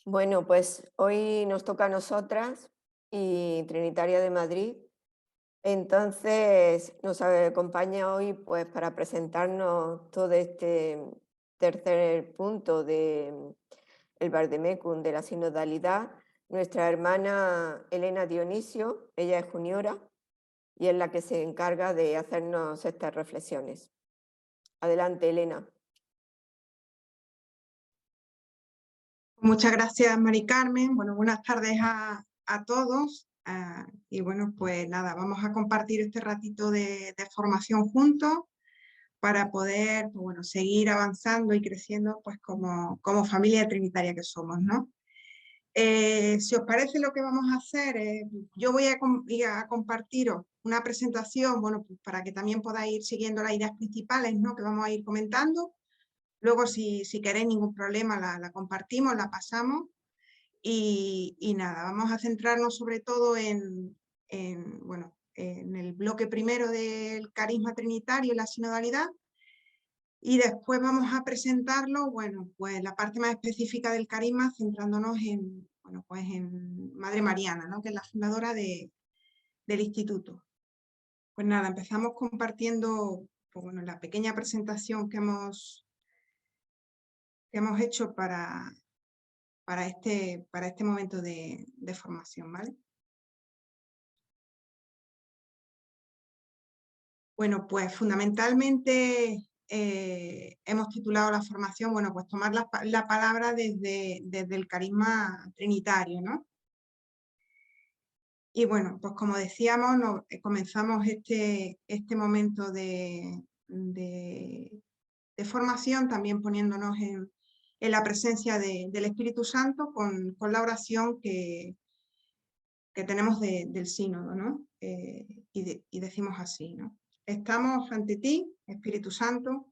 Bueno, pues hoy nos toca a nosotras y Trinitaria de Madrid. Entonces nos acompaña hoy pues para presentarnos todo este tercer punto de el Vardemecum de la sinodalidad, nuestra hermana Elena Dionisio. Ella es juniora y es la que se encarga de hacernos estas reflexiones. Adelante, Elena. Muchas gracias, Mari Carmen. Bueno, buenas tardes a todos. Y bueno, pues nada, vamos a compartir este ratito de formación juntos para poder, pues bueno, seguir avanzando y creciendo pues como familia trinitaria que somos, ¿no? Si os parece, lo que vamos a hacer es, yo voy a compartiros una presentación, bueno, pues para que también podáis ir siguiendo las ideas principales, ¿no?, que vamos a ir comentando. Luego, si queréis, ningún problema, la compartimos, la pasamos. Y nada, vamos a centrarnos sobre todo bueno, en el bloque primero del carisma trinitario y la sinodalidad, y después vamos a presentarlo, bueno, pues la parte más específica del carisma, centrándonos en, bueno, pues en Madre Mariana, ¿no?, que es la fundadora del instituto. Pues nada, empezamos compartiendo, pues bueno, la pequeña presentación que hemos hecho para este momento de formación, ¿vale? Bueno, pues fundamentalmente hemos titulado la formación, bueno, pues tomar la palabra desde el carisma trinitario, ¿no? Y bueno, pues como decíamos, comenzamos este momento de formación también poniéndonos en la presencia del Espíritu Santo con la oración que tenemos del sínodo, ¿no? Y decimos así, ¿no? Estamos ante ti, Espíritu Santo,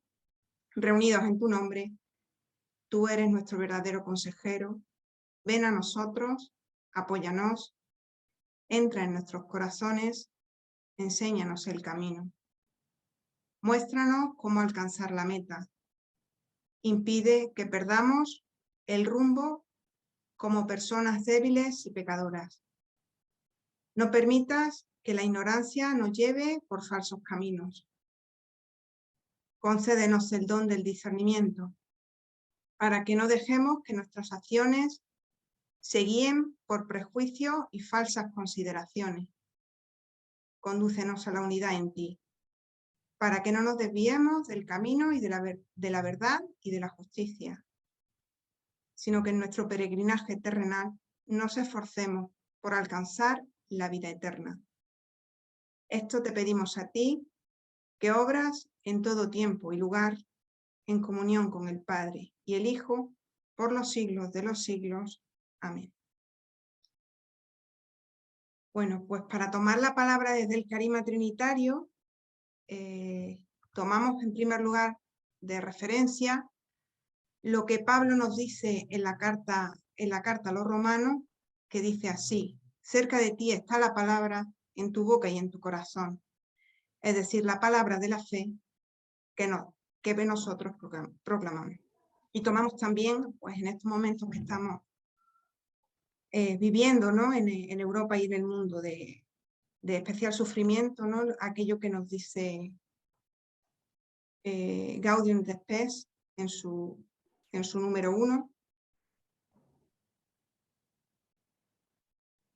reunidos en tu nombre. Tú eres nuestro verdadero consejero. Ven a nosotros, apóyanos, entra en nuestros corazones, enséñanos el camino. Muéstranos cómo alcanzar la meta. Impide que perdamos el rumbo como personas débiles y pecadoras. No permitas que la ignorancia nos lleve por falsos caminos. Concédenos el don del discernimiento, para que no dejemos que nuestras acciones se guíen por prejuicios y falsas consideraciones. Condúcenos a la unidad en ti, para que no nos desviemos del camino y de la verdad y de la justicia, sino que en nuestro peregrinaje terrenal nos esforcemos por alcanzar la vida eterna. Esto te pedimos a ti, que obras en todo tiempo y lugar, en comunión con el Padre y el Hijo, por los siglos de los siglos. Amén. Bueno, pues para tomar la palabra desde el carisma trinitario, tomamos en primer lugar de referencia lo que Pablo nos dice en la carta a los romanos, que dice así: cerca de ti está la palabra, en tu boca y en tu corazón. Es decir, la palabra de la fe que nosotros proclamamos. Y tomamos también, pues en estos momentos que estamos viviendo, ¿no?, en Europa y en el mundo de especial sufrimiento, ¿no?, aquello que nos dice Gaudium et Spes en su número 1.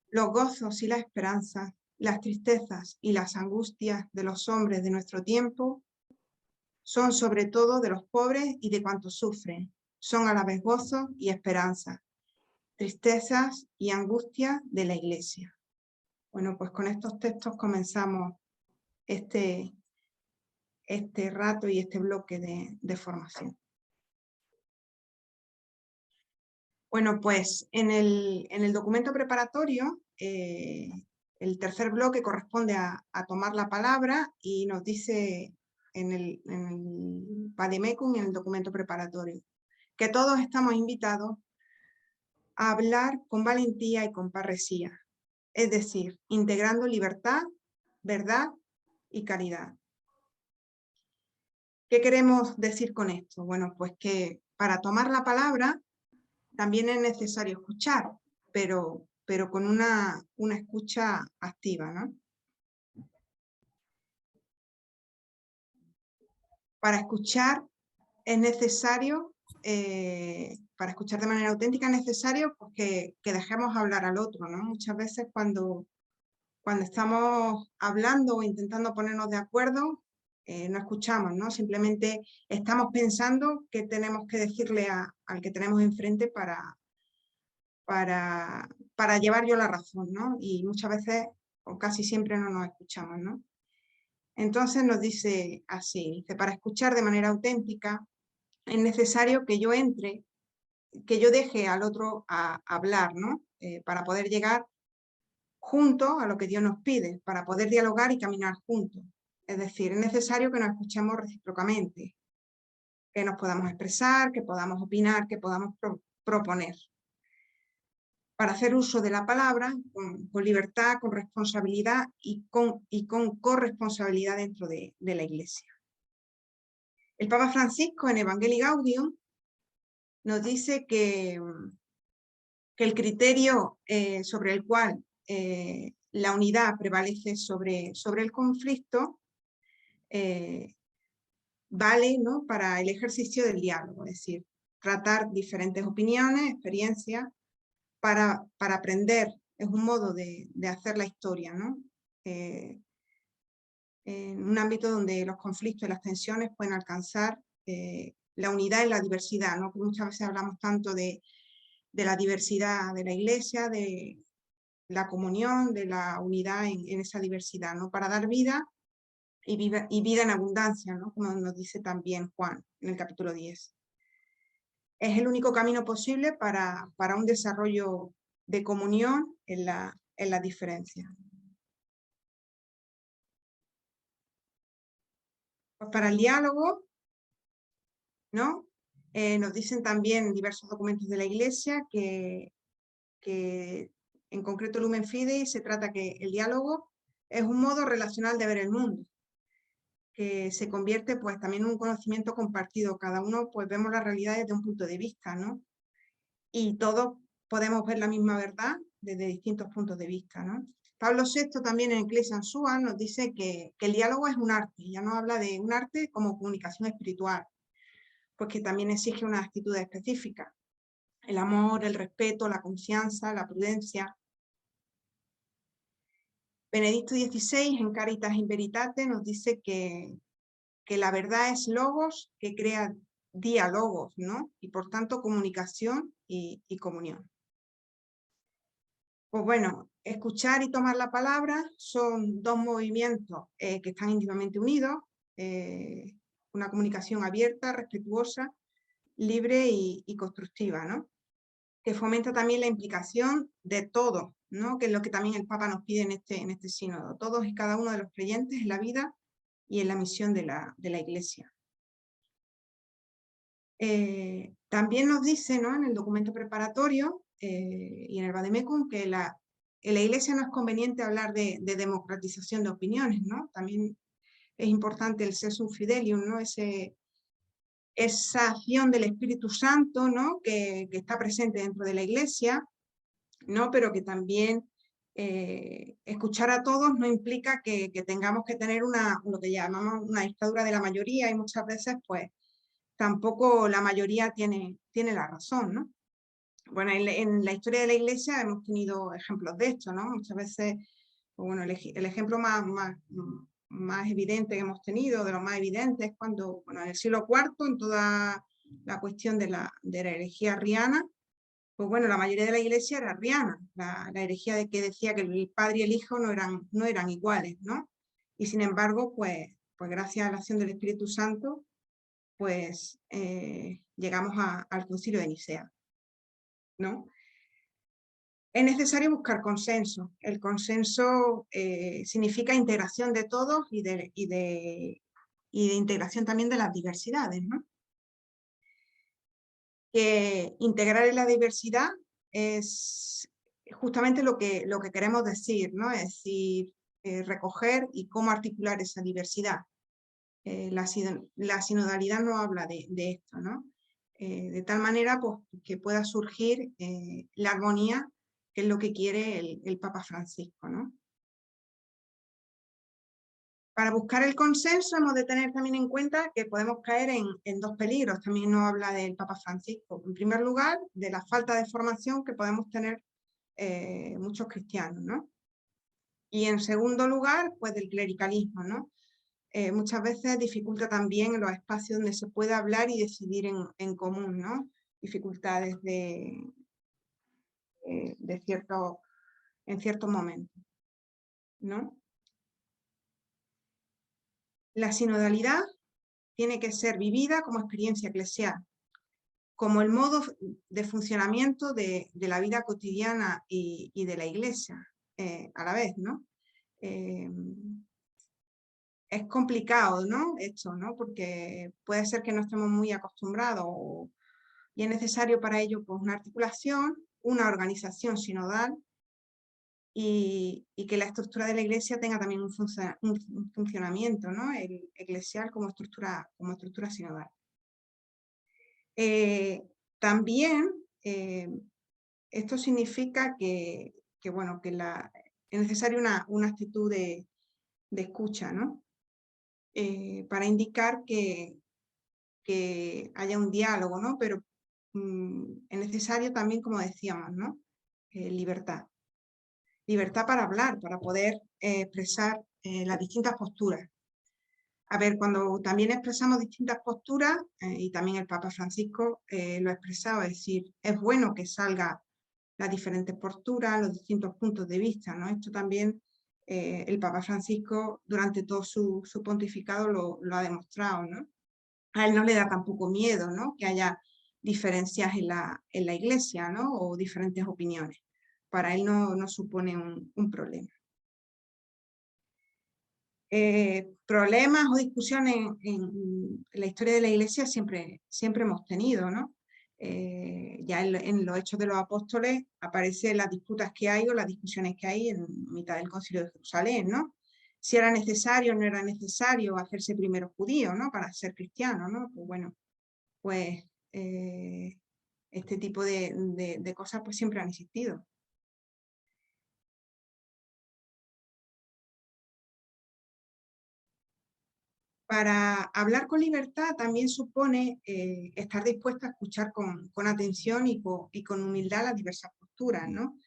Los gozos y la esperanza, las tristezas y las angustias de los hombres de nuestro tiempo son sobre todo de los pobres y de cuantos sufren. Son a la vez gozo y esperanza, tristezas y angustias de la Iglesia. Bueno, pues con estos textos comenzamos este rato y este bloque de formación. Bueno, pues en el documento preparatorio, el tercer bloque corresponde a tomar la palabra, y nos dice en el Vademecum, en el documento preparatorio, que todos estamos invitados a hablar con valentía y con parresía, es decir, integrando libertad, verdad y caridad. ¿Qué queremos decir con esto? Bueno, pues que para tomar la palabra también es necesario escuchar, pero con una escucha activa, ¿no? Para escuchar es necesario, para escuchar de manera auténtica es necesario pues, que dejemos hablar al otro, ¿no? Muchas veces cuando estamos hablando o intentando ponernos de acuerdo, no escuchamos, ¿no? Simplemente estamos pensando qué tenemos que decirle al que tenemos enfrente para llevar yo la razón, ¿no? Y muchas veces, o casi siempre, no nos escuchamos, ¿no? Entonces nos dice así, dice, para escuchar de manera auténtica es necesario que yo entre, que yo deje al otro a hablar, ¿no? Para poder llegar juntos a lo que Dios nos pide, para poder dialogar y caminar juntos. Es decir, es necesario que nos escuchemos recíprocamente, que nos podamos expresar, que podamos opinar, que podamos proponer. Para hacer uso de la palabra con libertad, con responsabilidad y con corresponsabilidad dentro de la Iglesia. El Papa Francisco en Evangelii Gaudium nos dice que el criterio sobre el cual la unidad prevalece sobre el conflicto vale, ¿no?, para el ejercicio del diálogo, es decir, tratar diferentes opiniones, experiencias, para aprender. Es un modo de hacer la historia, ¿no? En un ámbito donde los conflictos y las tensiones pueden alcanzar la unidad en la diversidad, ¿no? Muchas veces hablamos tanto de la diversidad de la Iglesia, de la comunión, de la unidad en esa diversidad, ¿no? Para dar vida y vida en abundancia, ¿no? Como nos dice también Juan en el capítulo 10. Es el único camino posible para un desarrollo de comunión en la diferencia. Pues para el diálogo, ¿no? Nos dicen también diversos documentos de la Iglesia que en concreto Lumen Fidei se trata que el diálogo es un modo relacional de ver el mundo, que se convierte pues también en un conocimiento compartido. Cada uno pues vemos la realidad desde un punto de vista, ¿no? Y todos podemos ver la misma verdad desde distintos puntos de vista, ¿no? Pablo VI también en Ecclesia Sua nos dice que el diálogo es un arte, ya nos habla de un arte como comunicación espiritual, pues que también exige unas actitudes específicas, el amor, el respeto, la confianza, la prudencia. Benedicto XVI en Caritas in Veritate nos dice que la verdad es logos que crea diálogos, ¿no? Y por tanto comunicación y comunión. Pues bueno, escuchar y tomar la palabra son dos movimientos que están íntimamente unidos, una comunicación abierta, respetuosa, libre y constructiva, ¿no? Que fomenta también la implicación de todos, ¿no? Que es lo que también el Papa nos pide en este sínodo, todos y cada uno de los creyentes en la vida y en la misión de la Iglesia. También nos dice, ¿no?, en el documento preparatorio y en el Vademecum que en la Iglesia no es conveniente hablar de democratización de opiniones, ¿no? También es importante el sesum fidelium, ¿no? Esa acción del Espíritu Santo, ¿no?, que está presente dentro de la Iglesia, ¿no? Pero que también escuchar a todos no implica que tengamos que tener lo que llamamos una dictadura de la mayoría, y muchas veces pues tampoco la mayoría tiene la razón, ¿no? Bueno, en la historia de la Iglesia hemos tenido ejemplos de esto, ¿no? Muchas veces, bueno, el ejemplo más evidente que hemos tenido, de los más evidentes, es cuando, bueno, en el siglo IV, en toda la cuestión de la herejía arriana, pues bueno, la mayoría de la Iglesia era arriana, la herejía de que decía que el Padre y el Hijo no eran iguales, ¿no? Y sin embargo, pues gracias a la acción del Espíritu Santo, pues llegamos al Concilio de Nicea, ¿no? Es necesario buscar consenso. El consenso significa integración de todos y de integración también de las diversidades, ¿no? Que integrar en la diversidad es justamente lo que queremos decir, ¿no? Es decir, recoger y cómo articular esa diversidad. La sinodalidad no habla de esto, ¿no? de tal manera pues, que pueda surgir la armonía, que es lo que quiere el Papa Francisco, ¿no? Para buscar el consenso hemos de tener también en cuenta que podemos caer en dos peligros, también nos habla del Papa Francisco. En primer lugar, de la falta de formación que podemos tener muchos cristianos, ¿no? Y en segundo lugar, pues del clericalismo, ¿no? Muchas veces dificulta también los espacios donde se puede hablar y decidir en común, ¿no? Dificultades en ciertos momentos, ¿no? La sinodalidad tiene que ser vivida como experiencia eclesial, como el modo de funcionamiento de la vida cotidiana y de la Iglesia a la vez, ¿no? Es complicado, ¿no? Esto, ¿no? Porque puede ser que no estemos muy acostumbrados y es necesario para ello pues, una articulación, una organización sinodal y que la estructura de la Iglesia tenga también un funcionamiento, ¿no? El eclesial como estructura sinodal. También esto significa que bueno, que es necesaria una actitud de escucha, ¿no? Para indicar que haya un diálogo, ¿no? Pero es necesario también, como decíamos, ¿no? Libertad. Libertad para hablar, para poder expresar las distintas posturas. A ver, cuando también expresamos distintas posturas, y también el Papa Francisco lo ha expresado, es decir, es bueno que salgan las diferentes posturas, los distintos puntos de vista, ¿no? Esto también el Papa Francisco durante todo su pontificado lo ha demostrado, ¿no? A él no le da tampoco miedo, ¿no? Que haya diferencias en la Iglesia, ¿no? O diferentes opiniones. Para él no supone un problema. Problemas o discusiones en la historia de la Iglesia siempre hemos tenido, ¿no? Ya en los Hechos de los Apóstoles aparecen las disputas que hay o las discusiones que hay en mitad del Concilio de Jerusalén, ¿no? Si era necesario o no era necesario hacerse primero judío, ¿no? Para ser cristiano, ¿no? Pues bueno, pues este tipo de cosas pues siempre han existido. Para hablar con libertad también supone estar dispuesto a escuchar con atención y con humildad las diversas posturas, ¿no?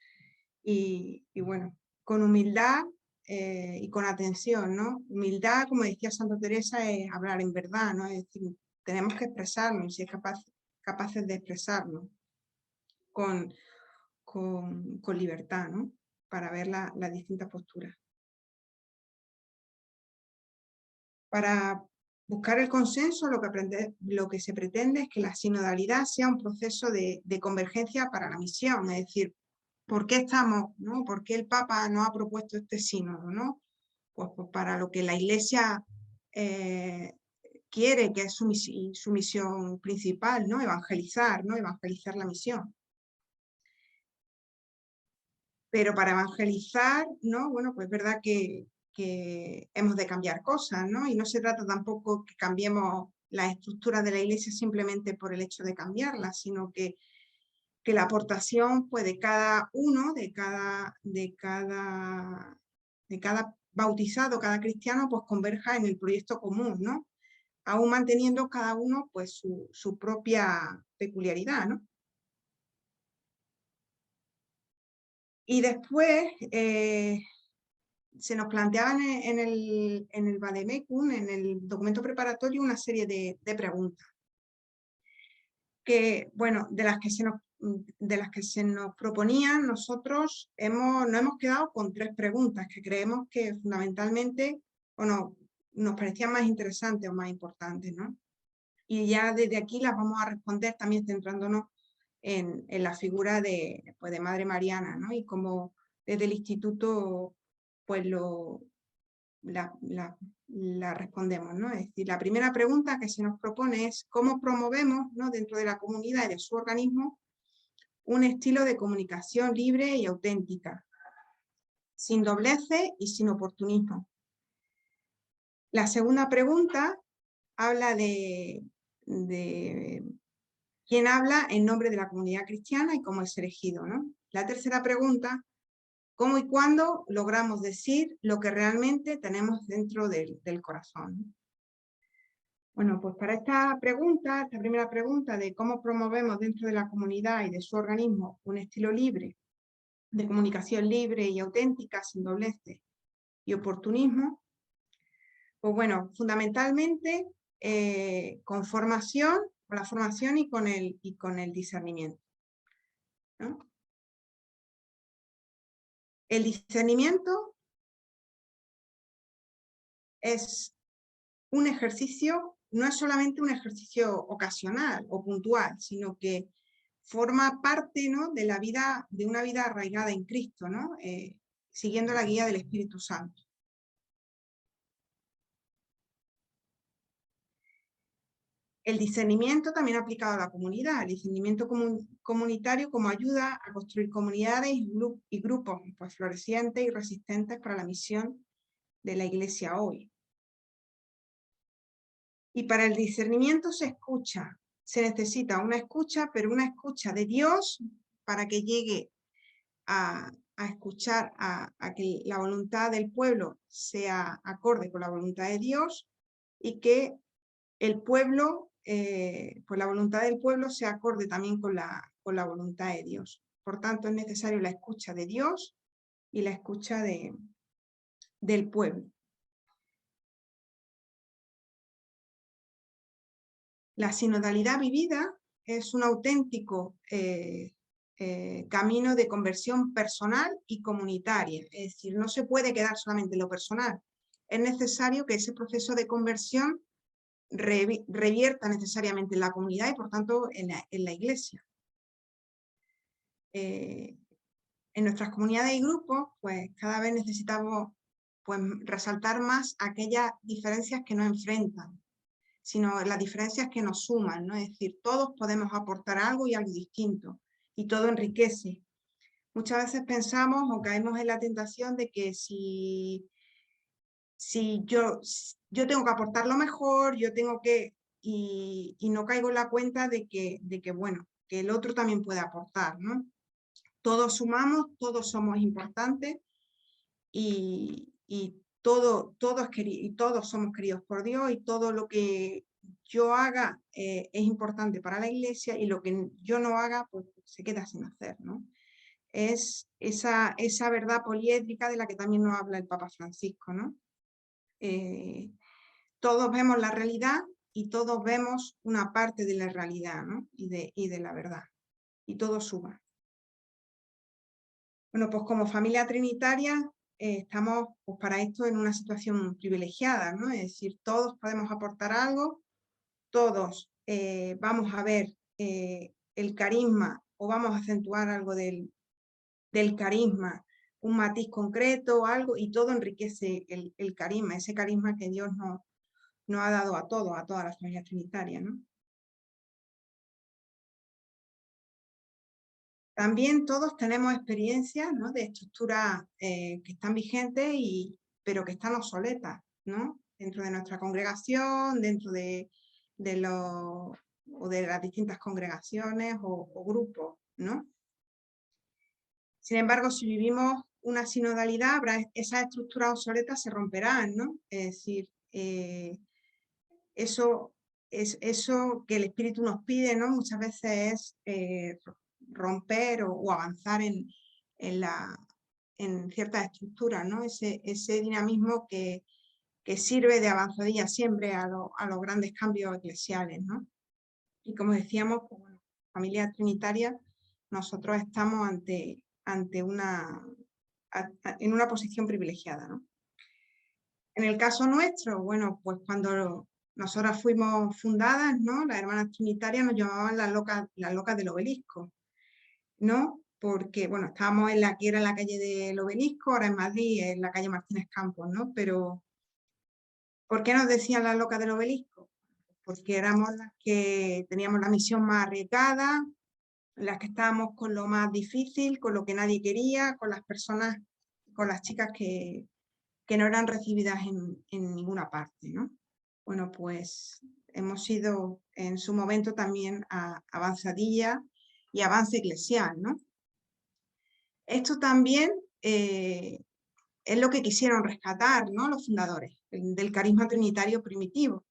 Y bueno, con humildad y con atención, ¿no? Humildad, como decía Santa Teresa, es hablar en verdad, ¿no? Es decir, tenemos que expresarnos y ser capaces de expresarnos con libertad, ¿no? Para ver las distintas posturas. Para buscar el consenso, lo que se pretende es que la sinodalidad sea un proceso de convergencia para la misión, es decir, ¿por qué estamos, no? ¿Por qué el Papa nos ha propuesto este sínodo, no? Pues para lo que la Iglesia quiere, que es su misión principal, ¿no? Evangelizar, ¿no? Evangelizar la misión. Pero para evangelizar, ¿no? Bueno, pues es verdad que hemos de cambiar cosas, ¿no? Y no se trata tampoco que cambiemos la estructura de la Iglesia simplemente por el hecho de cambiarla, sino que la aportación pues, de cada uno, de cada bautizado, cada cristiano, pues converja en el proyecto común, ¿no? Aún manteniendo cada uno pues su propia peculiaridad, ¿no? Y después se nos planteaban en el Vademecum, en el documento preparatorio, una serie de preguntas que, bueno, de las que se nos proponían, nosotros nos hemos quedado con 3 preguntas que creemos que fundamentalmente nos parecían más interesantes o más importantes, ¿no? Y ya desde aquí las vamos a responder también centrándonos en la figura pues de Madre Mariana, ¿no? Y cómo desde el instituto pues la respondemos, ¿no? Es decir, la primera pregunta que se nos propone es cómo promovemos, ¿no? Dentro de la comunidad y de su organismo un estilo de comunicación libre y auténtica, sin dobleces y sin oportunismo. La segunda pregunta habla ¿Quién habla en nombre de la comunidad cristiana y cómo es elegido, ¿no? La tercera pregunta, ¿cómo y cuándo logramos decir lo que realmente tenemos dentro del corazón? Bueno, pues para esta primera pregunta de cómo promovemos dentro de la comunidad y de su organismo un estilo libre, de comunicación libre y auténtica, sin dobleces y oportunismo, pues bueno, fundamentalmente con la formación y con el discernimiento, ¿no? El discernimiento es un ejercicio, no es solamente un ejercicio ocasional o puntual, sino que forma parte, ¿no?, de la vida, de una vida arraigada en Cristo, ¿no? Siguiendo la guía del Espíritu Santo. El discernimiento también aplicado a la comunidad, el discernimiento comunitario como ayuda a construir comunidades y grupos pues, florecientes y resistentes para la misión de la Iglesia hoy. Y para el discernimiento se necesita una escucha, pero una escucha de Dios para que llegue a escuchar, a que la voluntad del pueblo sea acorde con la voluntad de Dios y que el pueblo, pues la voluntad del pueblo sea acorde también con la voluntad de Dios. Por tanto, es necesario la escucha de Dios y la escucha del pueblo. La sinodalidad vivida es un auténtico camino de conversión personal y comunitaria. Es decir, no se puede quedar solamente en lo personal. Es necesario que ese proceso de conversión revierta necesariamente en la comunidad y, por tanto, en la Iglesia. En nuestras comunidades y grupos, pues cada vez necesitamos pues, resaltar más aquellas diferencias que nos enfrentan, sino las diferencias que nos suman, ¿no? Es decir, todos podemos aportar algo y algo distinto, y todo enriquece. Muchas veces pensamos o caemos en la tentación de que si yo tengo que aportar lo mejor, yo tengo que, y no caigo en la cuenta de que bueno, que el otro también puede aportar, ¿no? Todos sumamos, todos somos importantes y todos somos queridos por Dios y todo lo que yo haga es importante para la Iglesia y lo que yo no haga pues se queda sin hacer, ¿no? Es esa verdad poliédrica de la que también nos habla el Papa Francisco, ¿no? Todos vemos la realidad y todos vemos una parte de la realidad, ¿no? y de la verdad, y todo suma. Bueno, pues como familia trinitaria estamos pues, para esto en una situación privilegiada, ¿no? Es decir, todos podemos aportar algo, todos vamos a ver el carisma o vamos a acentuar algo del carisma, un matiz concreto o algo, y todo enriquece el carisma, ese carisma que Dios nos ha dado a todas las familias trinitarias, ¿no? También todos tenemos experiencias, ¿no?, de estructuras que están vigentes, pero que están obsoletas, ¿no? Dentro de nuestra congregación, dentro de las distintas congregaciones o grupos, ¿no? Sin embargo, si vivimos una sinodalidad, esas estructuras obsoletas se romperán, ¿no? Es decir, eso que el Espíritu nos pide, ¿no? Muchas veces es romper o avanzar en ciertas estructuras, ¿no? Ese dinamismo que sirve de avanzadilla siempre a los grandes cambios eclesiales, ¿no? Y como decíamos, pues, bueno, familia trinitaria, nosotros estamos en una posición privilegiada, ¿no? En el caso nuestro, bueno, pues cuando nosotras fuimos fundadas, ¿no? Las hermanas trinitarias nos llamaban las locas del obelisco, ¿no? Porque, bueno, estábamos en la que era la calle del Obelisco, ahora en Madrid, en la calle Martínez Campos, ¿no? Pero, ¿por qué nos decían las locas del Obelisco? Porque éramos las que teníamos la misión más arriesgada, las que estábamos con lo más difícil, con lo que nadie quería, con las personas, con las chicas que no eran recibidas en ninguna parte, ¿no? Bueno, pues hemos sido en su momento también avanzadilla y avance eclesial, ¿no? Esto también es lo que quisieron rescatar, ¿no?, los fundadores del carisma trinitario primitivo,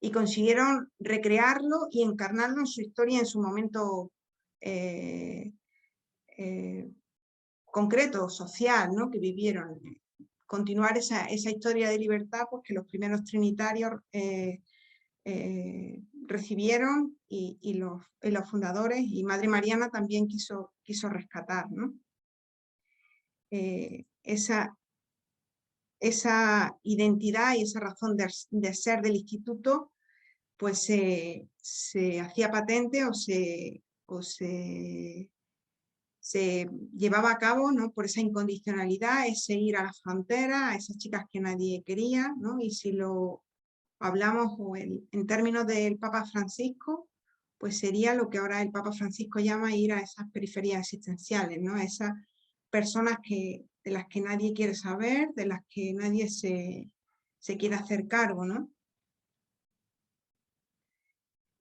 y consiguieron recrearlo y encarnarlo en su historia, en su momento concreto, social, ¿no?, que vivieron. Continuar esa historia de libertad, pues, que los primeros trinitarios recibieron, y los fundadores, y Madre Mariana también quiso rescatar, ¿no? Esa identidad y esa razón de ser del instituto, pues se hacía patente o se llevaba a cabo, ¿no?, por esa incondicionalidad, ese ir a la frontera, a esas chicas que nadie quería, ¿no? Y si lo hablamos en términos del Papa Francisco, pues sería lo que ahora el Papa Francisco llama ir a esas periferias existenciales, ¿no?, a esas personas de las que nadie quiere saber, de las que nadie se quiere hacer cargo, ¿no?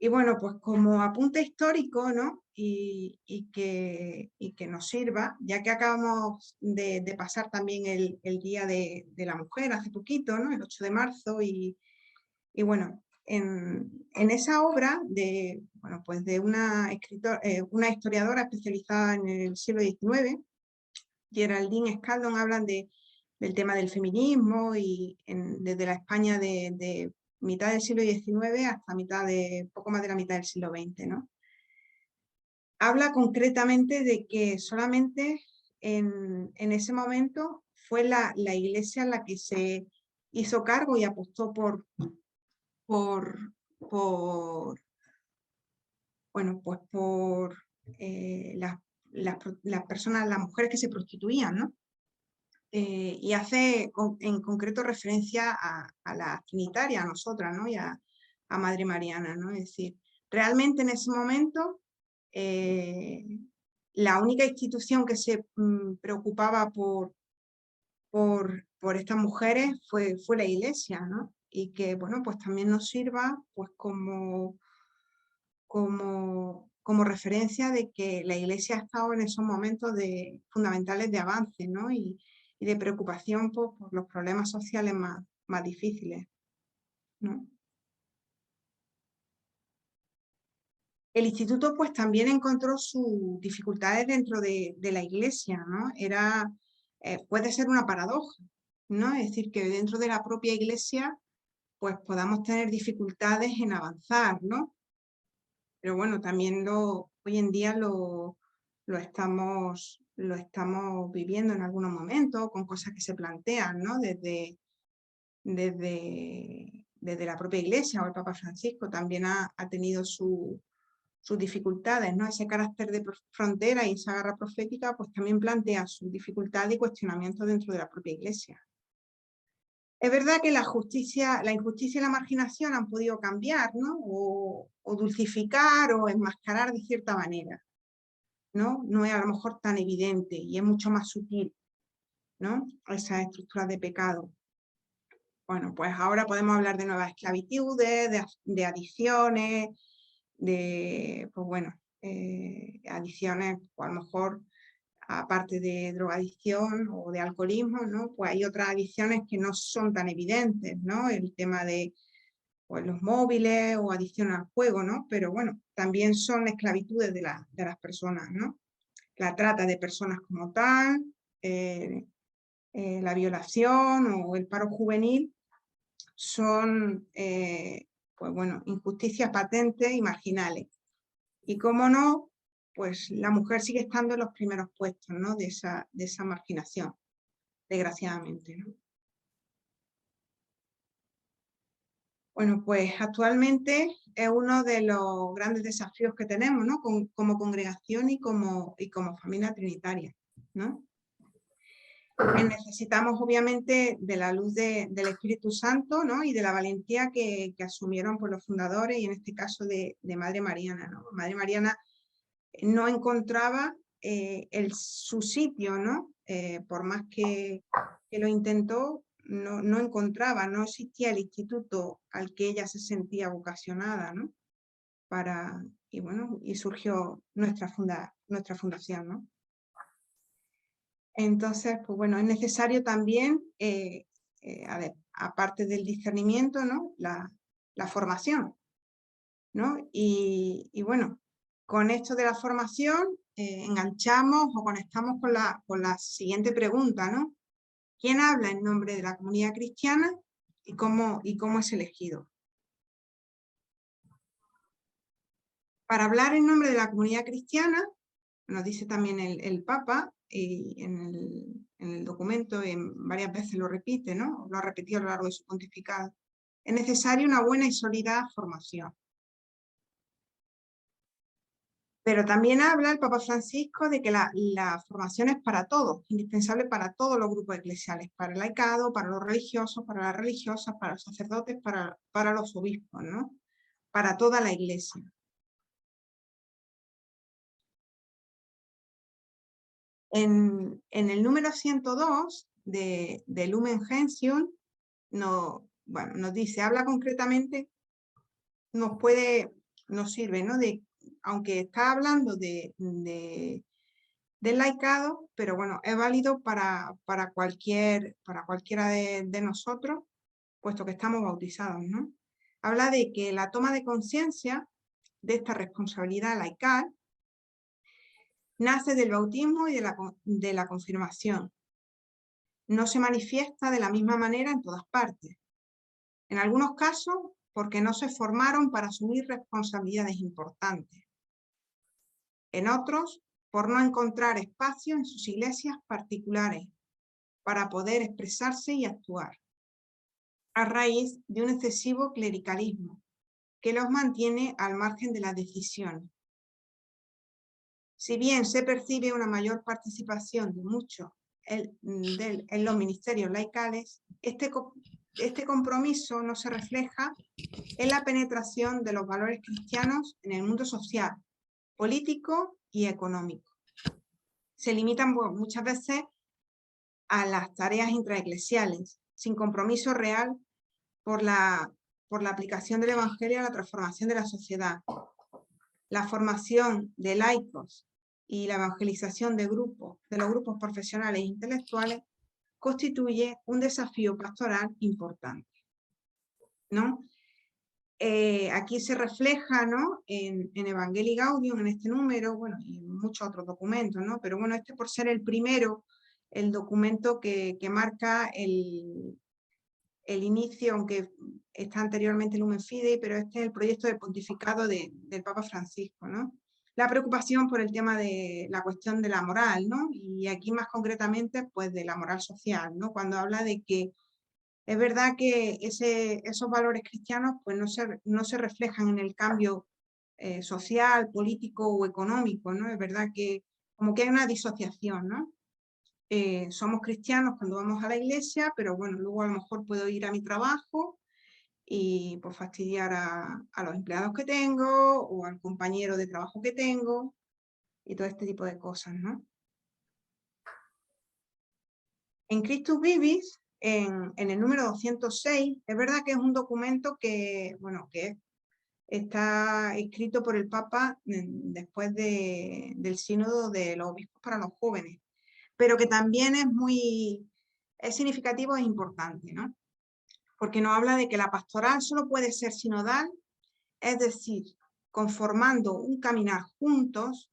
Y bueno, pues como apunte histórico, ¿no?, y que nos sirva, ya que acabamos de pasar también el Día de la Mujer hace poquito, ¿no?, el 8 de marzo, y bueno, en esa obra de una historiadora especializada en el siglo XIX, Geraldine Scaldon, hablan del tema del feminismo, y desde la España de mitad del siglo XIX hasta poco más de la mitad del siglo XX, ¿no? Habla concretamente de que solamente en ese momento fue la Iglesia la que se hizo cargo y apostó por las personas, las mujeres que se prostituían, ¿no? Y hace en concreto referencia a la trinitaria, a nosotras, ¿no?, y a Madre Mariana, ¿no? Es decir, realmente en ese momento la única institución que se preocupaba por estas mujeres fue la Iglesia, ¿no? Y que, bueno, pues también nos sirva, pues, como referencia de que la Iglesia ha estado en esos momentos fundamentales de avance, ¿no?, y de preocupación por los problemas sociales más difíciles, ¿no? El instituto, pues, también encontró sus dificultades dentro de la Iglesia, ¿no? Puede ser una paradoja, ¿no? Es decir, que dentro de la propia Iglesia, pues, podamos tener dificultades en avanzar, ¿no? Pero bueno, también hoy en día lo estamos viviendo en algunos momentos, con cosas que se plantean, ¿no?, desde la propia Iglesia, o el Papa Francisco también ha tenido sus dificultades, ¿no? Ese carácter de frontera y esa garra profética, pues también plantea sus dificultades y cuestionamientos dentro de la propia Iglesia. Es verdad que la injusticia y la marginación han podido cambiar, ¿no?, o dulcificar o enmascarar de cierta manera, ¿no? No es a lo mejor tan evidente y es mucho más sutil, ¿no?, esas estructuras de pecado. Bueno, pues ahora podemos hablar de nuevas esclavitudes, de adicciones, pues bueno, adicciones, pues a lo mejor, aparte de drogadicción o de alcoholismo, ¿no?, pues hay otras adicciones que no son tan evidentes, ¿no? El tema de, pues, los móviles o adicción al juego, ¿no? Pero bueno, también son esclavitudes de las personas, ¿no? La trata de personas como tal, la violación o el paro juvenil son, pues bueno, injusticias patentes y marginales. Y cómo no, pues la mujer sigue estando en los primeros puestos, ¿no?, de esa marginación, desgraciadamente, ¿no? Bueno, pues actualmente es uno de los grandes desafíos que tenemos, ¿no?, como congregación y como familia trinitaria, ¿no? Necesitamos, obviamente, de la luz del Espíritu Santo, ¿no?, y de la valentía que asumieron, pues, los fundadores, y en este caso de Madre Mariana, ¿no? Madre Mariana no encontraba su sitio, ¿no? Por más que lo intentó, no encontraba, no existía el instituto al que ella se sentía vocacionada, ¿no? Y bueno, y surgió nuestra fundación, ¿no? Entonces, pues bueno, es necesario también, a ver, aparte del discernimiento, ¿no? La formación, ¿no? Y bueno, con esto de la formación enganchamos o conectamos con la siguiente pregunta, ¿no? ¿Quién habla en nombre de la comunidad cristiana y cómo es elegido? Para hablar en nombre de la comunidad cristiana, nos dice también el Papa, y en el documento varias veces lo repite, ¿no? Lo ha repetido a lo largo de su pontificado. Es necesaria una buena y sólida formación. Pero también habla el Papa Francisco de que la formación es para todos, indispensable para todos los grupos eclesiales, para el laicado, para los religiosos, para las religiosas, para los sacerdotes, para los obispos, ¿no? Para toda la Iglesia. En el número 102 de Lumen Gentium nos dice, habla concretamente, nos sirve, ¿no? Aunque está hablando del laicado, pero bueno, es válido para cualquiera de nosotros, puesto que estamos bautizados, ¿no? Habla de que la toma de conciencia de esta responsabilidad laical nace del bautismo y de la confirmación. No se manifiesta de la misma manera en todas partes. En algunos casos, porque no se formaron para asumir responsabilidades importantes. En otros, por no encontrar espacio en sus iglesias particulares para poder expresarse y actuar, a raíz de un excesivo clericalismo que los mantiene al margen de las decisiones. Si bien se percibe una mayor participación de muchos en los ministerios laicales, este compromiso no se refleja en la penetración de los valores cristianos en el mundo social, político y económico. Se limitan muchas veces a las tareas intraeclesiales, sin compromiso real por la aplicación del Evangelio a la transformación de la sociedad. La formación de laicos y la evangelización de los grupos profesionales e intelectuales constituye un desafío pastoral importante, ¿no? Aquí se refleja, ¿no? en Evangelii Gaudium, en este número, bueno, y en muchos otros documentos, ¿no? Pero bueno, este por ser el primero, el documento que marca el inicio, aunque está anteriormente Lumen Fidei, pero este es el proyecto de pontificado del Papa Francisco, ¿no? La preocupación por el tema de la cuestión de la moral, ¿no? Y aquí más concretamente, pues de la moral social, ¿no? Cuando habla de que es verdad que esos valores cristianos pues no se reflejan en el cambio social, político o económico, ¿no? Es verdad que como que hay una disociación, ¿no? Somos cristianos cuando vamos a la iglesia, pero bueno, luego a lo mejor puedo ir a mi trabajo y pues fastidiar a los empleados que tengo o al compañero de trabajo que tengo y todo este tipo de cosas, ¿no? En Christus Vivis, en el número 206, es verdad que es un documento que, bueno, que está escrito por el Papa después del sínodo de los obispos para los jóvenes, pero que también es significativo e importante, ¿no? Porque nos habla de que la pastoral solo puede ser sinodal, es decir, conformando un caminar juntos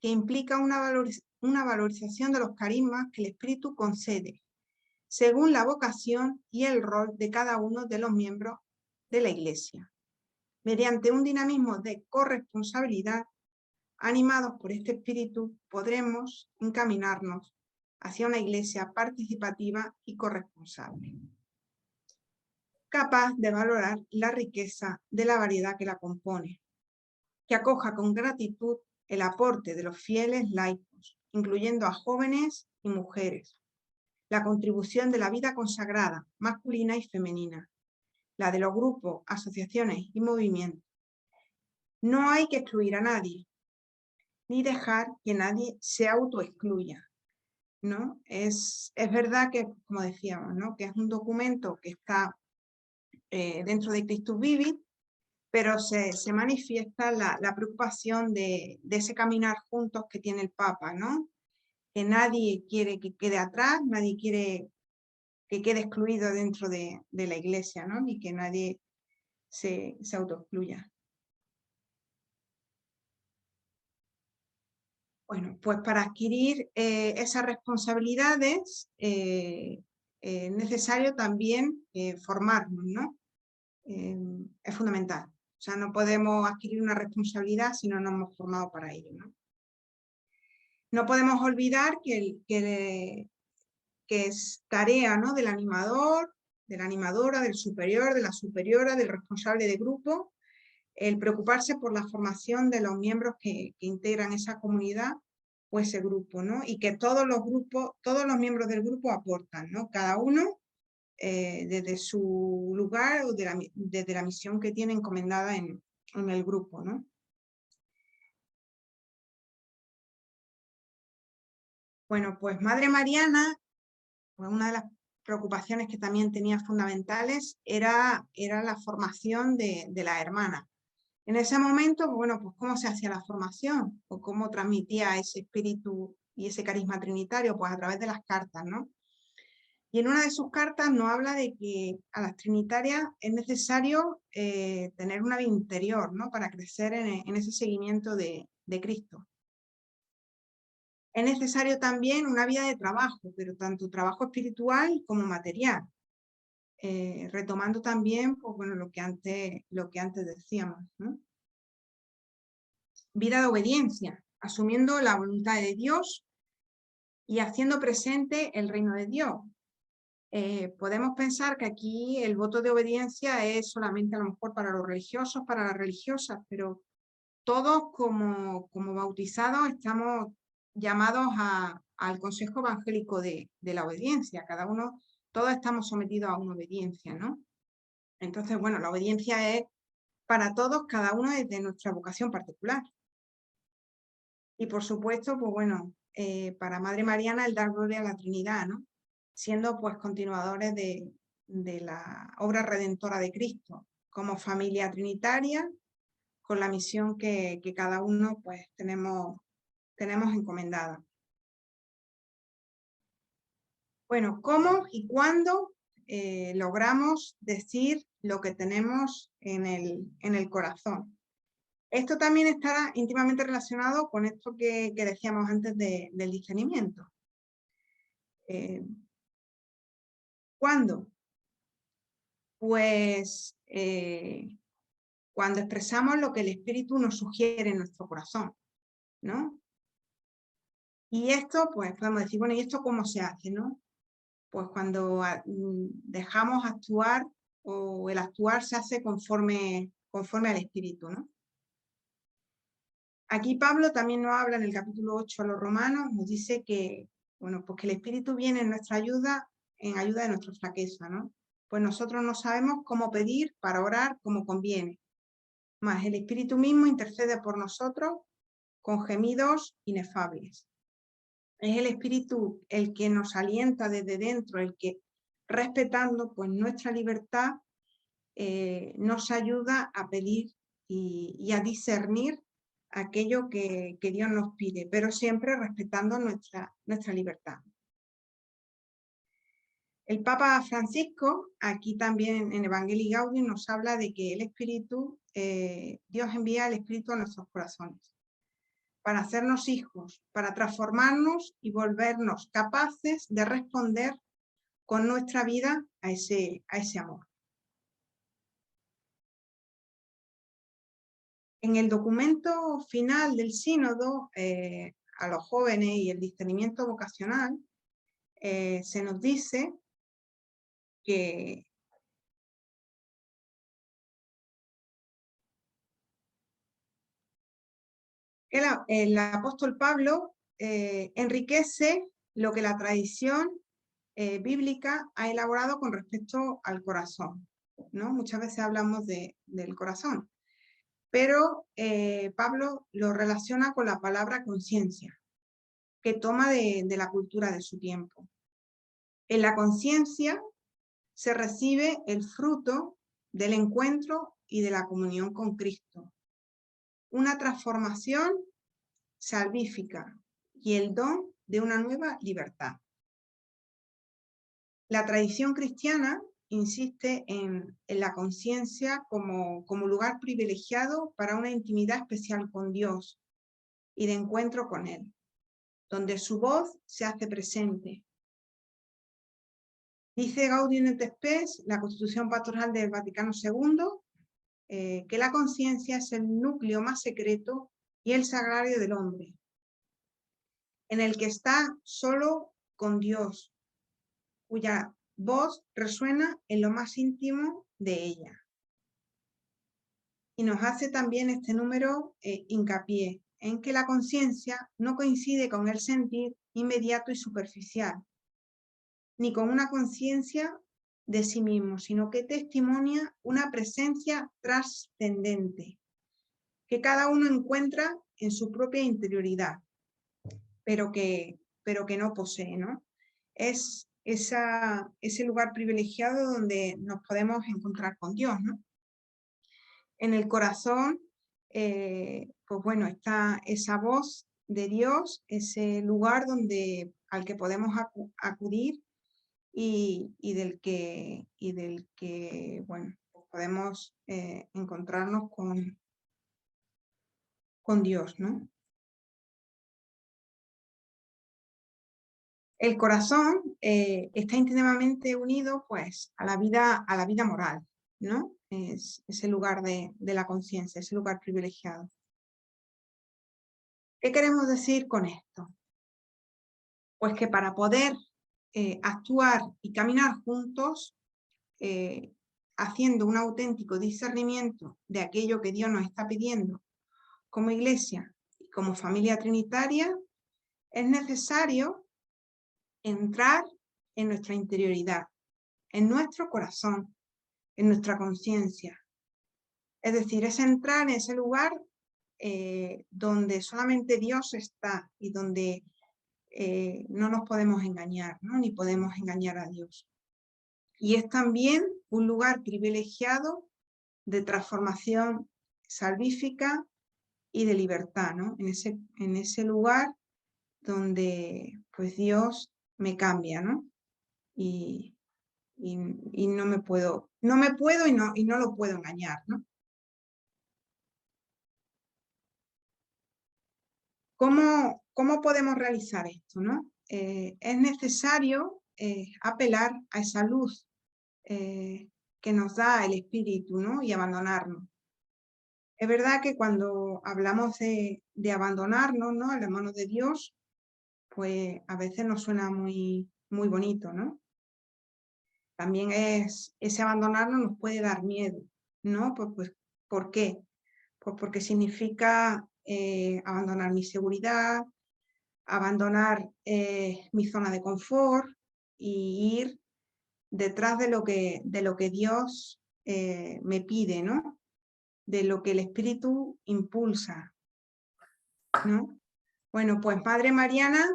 que implica una valorización de los carismas que el Espíritu concede, según la vocación y el rol de cada uno de los miembros de la Iglesia. Mediante un dinamismo de corresponsabilidad, animados por este espíritu, podremos encaminarnos hacia una Iglesia participativa y corresponsable, capaz de valorar la riqueza de la variedad que la compone, que acoja con gratitud el aporte de los fieles laicos, incluyendo a jóvenes y mujeres, la contribución de la vida consagrada, masculina y femenina, la de los grupos, asociaciones y movimientos. No hay que excluir a nadie, ni dejar que nadie se autoexcluya. ¿no? Es verdad que, como decíamos, ¿no? Que es un documento que está dentro de Christus Vivit, pero se manifiesta la preocupación de ese caminar juntos que tiene el Papa, ¿no? Que nadie quiere que quede atrás, nadie quiere que quede excluido dentro de la Iglesia, ¿no? Ni que nadie se autoexcluya. Bueno, pues para adquirir esas responsabilidades es necesario también formarnos, ¿no? Es fundamental. O sea, no podemos adquirir una responsabilidad si no nos hemos formado para ello, ¿no? No podemos olvidar que es tarea, ¿no? Del animador, de la animadora, del superior, de la superiora, del responsable de grupo, el preocuparse por la formación de los miembros que integran esa comunidad o ese grupo, ¿no? Y que todos los miembros del grupo aportan, ¿no? Cada uno desde su lugar o desde la misión que tiene encomendada en el grupo, ¿no? Bueno, pues Madre Mariana, pues una de las preocupaciones que también tenía fundamentales era la formación de las hermanas. En ese momento, bueno, pues cómo se hacía la formación o cómo transmitía ese espíritu y ese carisma trinitario, pues a través de las cartas, ¿no? Y en una de sus cartas nos habla de que a las trinitarias es necesario tener una vida interior, ¿no? Para crecer en ese seguimiento de Cristo. Es necesario también una vida de trabajo, pero tanto trabajo espiritual como material. Retomando también, pues bueno, lo que antes decíamos, ¿no? Vida de obediencia, asumiendo la voluntad de Dios y haciendo presente el reino de Dios. Podemos pensar que aquí el voto de obediencia es solamente a lo mejor para los religiosos, para las religiosas, pero todos como bautizados estamos llamados al consejo evangélico de la obediencia. Todos estamos sometidos a una obediencia, ¿no? Entonces, bueno, la obediencia es para todos, cada uno desde nuestra vocación particular. Y por supuesto, pues bueno, para Madre Mariana el dar gloria a la Trinidad, ¿no? Siendo pues continuadores de la obra redentora de Cristo, como familia trinitaria, con la misión que cada uno pues tenemos encomendada. Bueno, ¿cómo y cuándo logramos decir lo que tenemos en el corazón? Esto también está íntimamente relacionado con esto que decíamos antes del discernimiento. ¿Cuándo? Pues cuando expresamos lo que el Espíritu nos sugiere en nuestro corazón, ¿no? Y esto, pues podemos decir, bueno, ¿y esto cómo se hace, no? Pues cuando dejamos actuar o el actuar se hace conforme al Espíritu, ¿no? Aquí Pablo también nos habla en el capítulo 8 a los romanos, nos dice que, bueno, pues que el Espíritu viene en nuestra ayuda, en ayuda de nuestra flaqueza, ¿no? Pues nosotros no sabemos cómo pedir para orar como conviene, mas el Espíritu mismo intercede por nosotros con gemidos inefables. Es el Espíritu el que nos alienta desde dentro, el que, respetando pues nuestra libertad, nos ayuda a pedir y a discernir aquello que Dios nos pide, pero siempre respetando nuestra libertad. El Papa Francisco, aquí también en Evangelii Gaudium, nos habla de que el Espíritu, Dios envía el Espíritu a nuestros corazones para hacernos hijos, para transformarnos y volvernos capaces de responder con nuestra vida a ese amor. En el documento final del sínodo, a los jóvenes y el discernimiento vocacional, se nos dice que el apóstol Pablo enriquece lo que la tradición bíblica ha elaborado con respecto al corazón, ¿no? Muchas veces hablamos del corazón, pero Pablo lo relaciona con la palabra conciencia. que toma de la cultura de su tiempo. En la conciencia se recibe el fruto del encuentro y de la comunión con Cristo, una transformación salvífica y el don de una nueva libertad. La tradición cristiana insiste en la conciencia como lugar privilegiado para una intimidad especial con Dios y de encuentro con Él, donde su voz se hace presente. Dice Gaudium et Spes, la Constitución Pastoral del Vaticano II, que la conciencia es el núcleo más secreto y el sagrario del hombre, en el que está solo con Dios, cuya voz resuena en lo más íntimo de ella. Y nos hace también este número hincapié en que la conciencia no coincide con el sentir inmediato y superficial, ni con una conciencia de sí mismo, sino que testimonia una presencia trascendente, que cada uno encuentra en su propia interioridad, pero que no posee, ¿no? Es ese lugar privilegiado donde nos podemos encontrar con Dios, ¿no? En el corazón, pues bueno, está esa voz de Dios, ese lugar al que podemos acudir y del que bueno, podemos encontrarnos con Dios, ¿no? El corazón está íntimamente unido pues a la vida moral, ¿no? Es ese lugar de la conciencia, ese lugar privilegiado. ¿Qué queremos decir con esto? Pues que para poder actuar y caminar juntos, haciendo un auténtico discernimiento de aquello que Dios nos está pidiendo como iglesia y como familia trinitaria, es necesario entrar en nuestra interioridad, en nuestro corazón, en nuestra conciencia. Es decir, es entrar en ese lugar donde solamente Dios está y donde no nos podemos engañar, ¿no? Ni podemos engañar a Dios. Y es también un lugar privilegiado de transformación salvífica y de libertad, ¿no? En ese lugar donde pues Dios me cambia, ¿no? Y no me puedo y no lo puedo engañar, ¿no? ¿Cómo podemos realizar esto, ¿no? Es necesario apelar a esa luz que nos da el Espíritu, ¿no? Y abandonarnos. Es verdad que cuando hablamos de abandonarnos, ¿no? A las manos de Dios, pues a veces nos suena muy, muy bonito, ¿no? También ese abandonarnos nos puede dar miedo, ¿no? ¿Por qué? Pues porque significa abandonar mi seguridad, abandonar mi zona de confort y ir detrás de lo que Dios me pide, ¿no? De lo que el Espíritu impulsa, ¿no? Bueno, pues Madre Mariana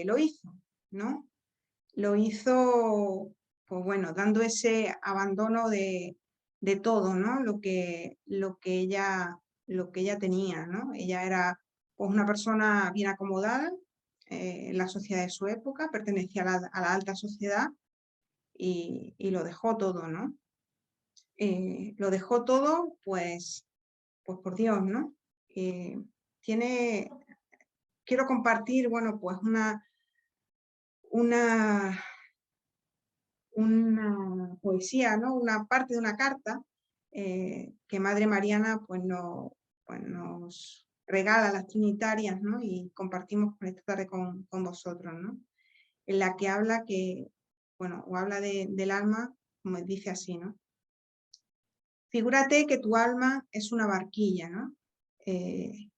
lo hizo, ¿no? Lo hizo, pues bueno, dando ese abandono de todo, ¿no? Lo que ella tenía, ¿no? Ella era pues una persona bien acomodada en la sociedad de su época, pertenecía a la alta sociedad y lo dejó todo, ¿no? Lo dejó todo, pues por Dios, ¿no? Quiero compartir, bueno, pues una poesía, ¿no? Una parte de una carta que Madre Mariana pues nos regala a las trinitarias, ¿no? Y compartimos esta tarde con vosotros, ¿no? En la que habla del alma, como dice así, ¿no? Figúrate que tu alma es una barquilla, ¿no? Y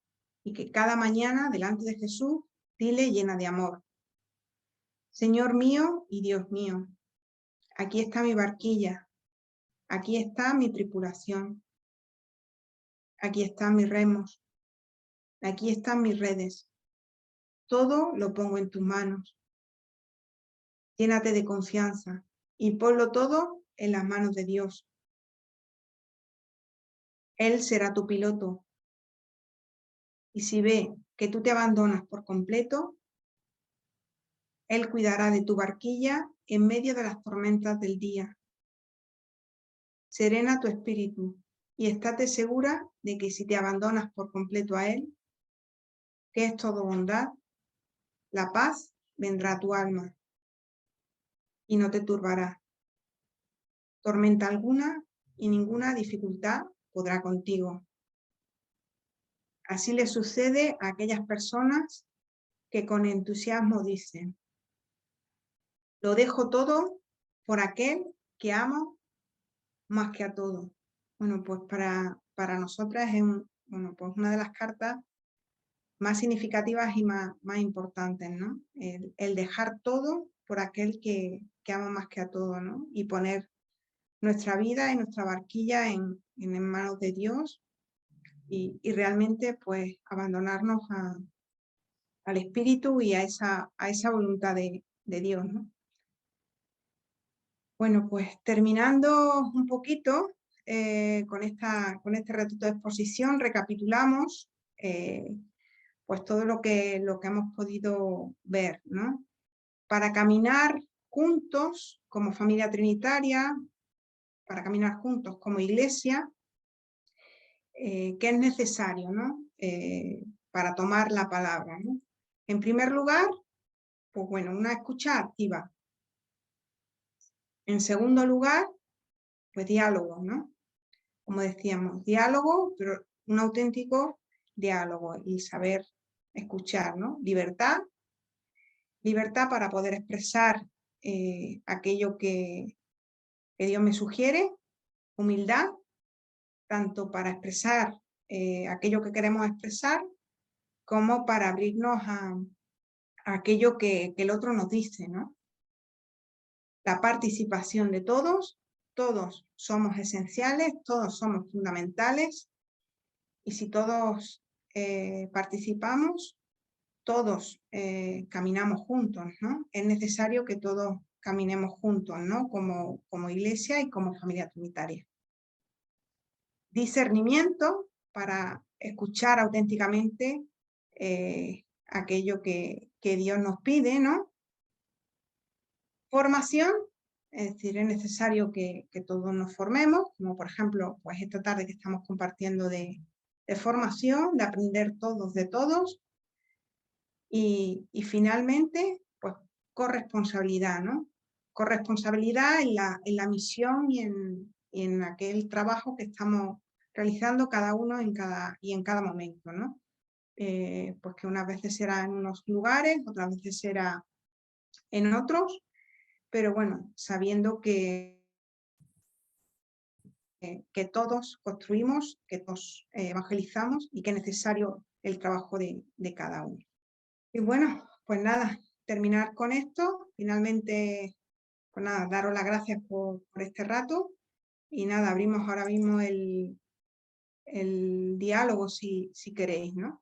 que cada mañana delante de Jesús dile llena de amor: Señor mío y Dios mío, aquí está mi barquilla, aquí está mi tripulación, aquí están mis remos, aquí están mis redes. todo lo pongo en tus manos. Llénate de confianza y ponlo todo en las manos de Dios. Él será tu piloto. Y si ve que tú te abandonas por completo, Él cuidará de tu barquilla en medio de las tormentas del día. Serena tu espíritu y estate segura de que si te abandonas por completo a Él, que es todo bondad, la paz vendrá a tu alma y no te turbará. Tormenta alguna y ninguna dificultad podrá contigo. Así le sucede a aquellas personas que con entusiasmo dicen: lo dejo todo por aquel que amo más que a todo. Bueno, pues para nosotras es pues una de las cartas más significativas y más importantes, ¿no? El dejar todo por aquel que ama más que a todo, ¿no? Y poner nuestra vida y nuestra barquilla en manos de Dios y realmente pues abandonarnos al Espíritu y a esa voluntad de Dios, ¿no? Bueno, pues terminando un poquito con este ratito de exposición, recapitulamos pues todo lo que hemos podido ver, ¿no? Para caminar juntos como familia trinitaria, para caminar juntos como iglesia, ¿qué es necesario, ¿no? Para tomar la palabra, ¿no? En primer lugar, pues bueno, una escucha activa. En segundo lugar, pues diálogo, ¿no? Como decíamos, diálogo, pero un auténtico diálogo y saber escuchar, ¿no? Libertad para poder expresar aquello que Dios me sugiere, humildad, tanto para expresar aquello que queremos expresar, como para abrirnos a aquello que el otro nos dice, ¿no? La participación de todos somos esenciales, todos somos fundamentales, y si todos participamos, todos caminamos juntos, ¿no? Es necesario que todos caminemos juntos, ¿no? Como iglesia y como familia trinitaria. Discernimiento para escuchar auténticamente aquello que Dios nos pide, ¿no? Formación, es decir, es necesario que todos nos formemos, como por ejemplo, pues esta tarde que estamos compartiendo de formación, de aprender todos de todos. Y finalmente, pues corresponsabilidad, ¿no? Corresponsabilidad en la misión y en aquel trabajo que estamos realizando cada uno en cada momento, ¿no? Pues que unas veces será en unos lugares, otras veces será en otros, pero bueno, sabiendo que todos construimos, que todos evangelizamos y que es necesario el trabajo de cada uno. Y bueno, pues nada, terminar con esto. Finalmente, pues nada, daros las gracias por este rato. Y nada, abrimos ahora mismo el diálogo si queréis, ¿no?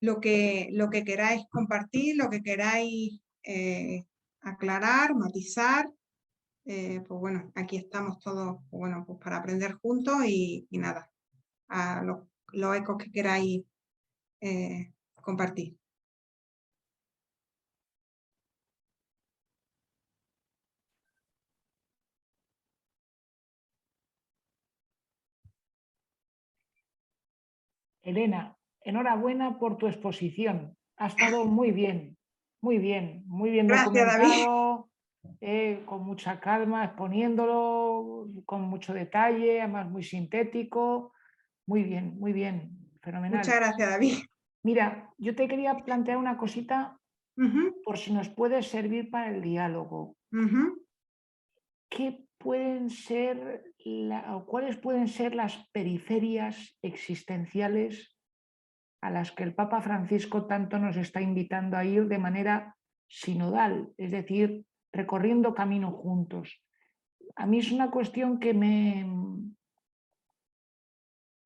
Lo que queráis compartir, lo que queráis aclarar, matizar, pues bueno, aquí estamos todos, pues bueno, pues para aprender juntos y nada, a los ecos que queráis compartir. Elena, enhorabuena por tu exposición. Ha estado muy bien, muy bien, muy bien Gracias, documentado, con mucha calma, exponiéndolo, con mucho detalle, además muy sintético. Muy bien, fenomenal. Muchas gracias, David. Mira, yo te quería plantear una cosita Uh-huh. por si nos puede servir para el diálogo. Uh-huh. ¿qué pueden ser o cuáles pueden ser las periferias existenciales a las que el Papa Francisco tanto nos está invitando a ir de manera sinodal, es decir, recorriendo camino juntos? A mí es una cuestión que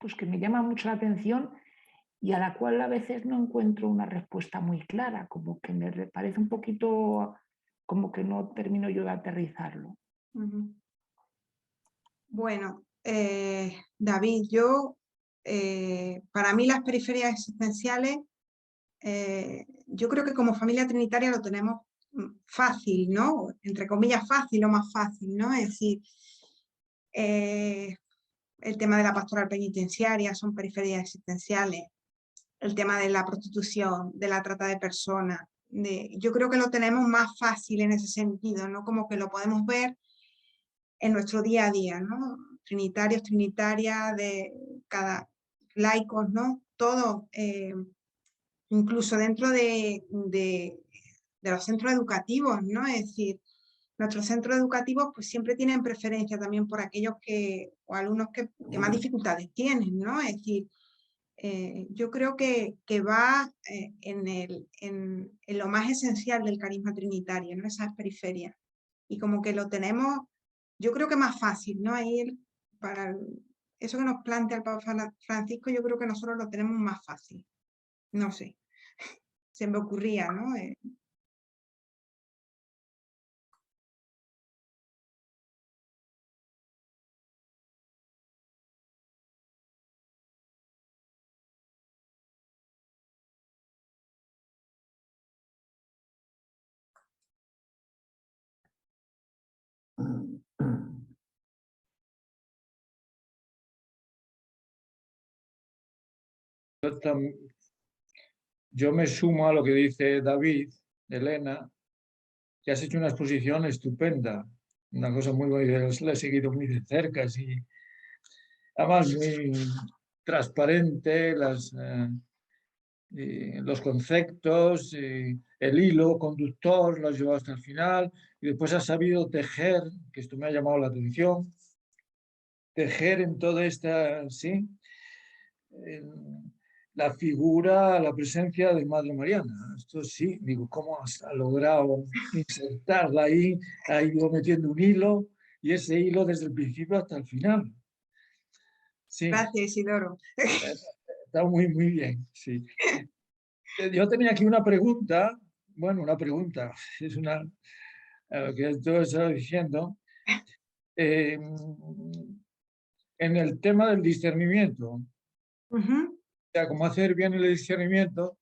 pues que me llama mucho la atención y a la cual a veces no encuentro una respuesta muy clara, como que me parece un poquito, como que no termino yo de aterrizarlo. Bueno, David, para mí las periferias existenciales, yo creo que como familia trinitaria lo tenemos fácil, ¿no? Entre comillas fácil o más fácil, ¿no? Es decir, el tema de la pastoral penitenciaria son periferias existenciales, el tema de la prostitución, de la trata de personas, yo creo que lo tenemos más fácil en ese sentido, ¿no? Como que lo podemos ver en nuestro día a día, ¿no? Trinitarios, trinitarias, de cada laicos, ¿no? Todo, incluso dentro de los centros educativos, ¿no? Es decir, nuestros centros educativos pues siempre tienen preferencia también por aquellos o alumnos que más dificultades tienen, ¿no? Es decir, yo creo que va en lo más esencial del carisma trinitario, ¿no? Esas periferias. Y como que lo tenemos, yo creo que más fácil, ¿no? Ir para eso que nos plantea el Papa Francisco, yo creo que nosotros lo tenemos más fácil. No sé, se me ocurría, ¿no? Yo me sumo a lo que dice David, Elena, que has hecho una exposición estupenda, una cosa muy buena, la he seguido muy de cerca, sí. Además muy transparente, los conceptos, el hilo conductor lo has llevado hasta el final y después has sabido tejer, que esto me ha llamado la atención, tejer en toda esta, ¿sí? La figura, la presencia de Madre Mariana. Esto sí, digo, ¿cómo has logrado insertarla ahí? Ha ido metiendo un hilo y ese hilo desde el principio hasta el final. Sí. Gracias, Isidoro. Está muy, muy bien, sí. Yo tenía aquí una pregunta, bueno, una pregunta, es una, que tú estás diciendo, en el tema del discernimiento. O sea, cómo hacer bien el discernimiento,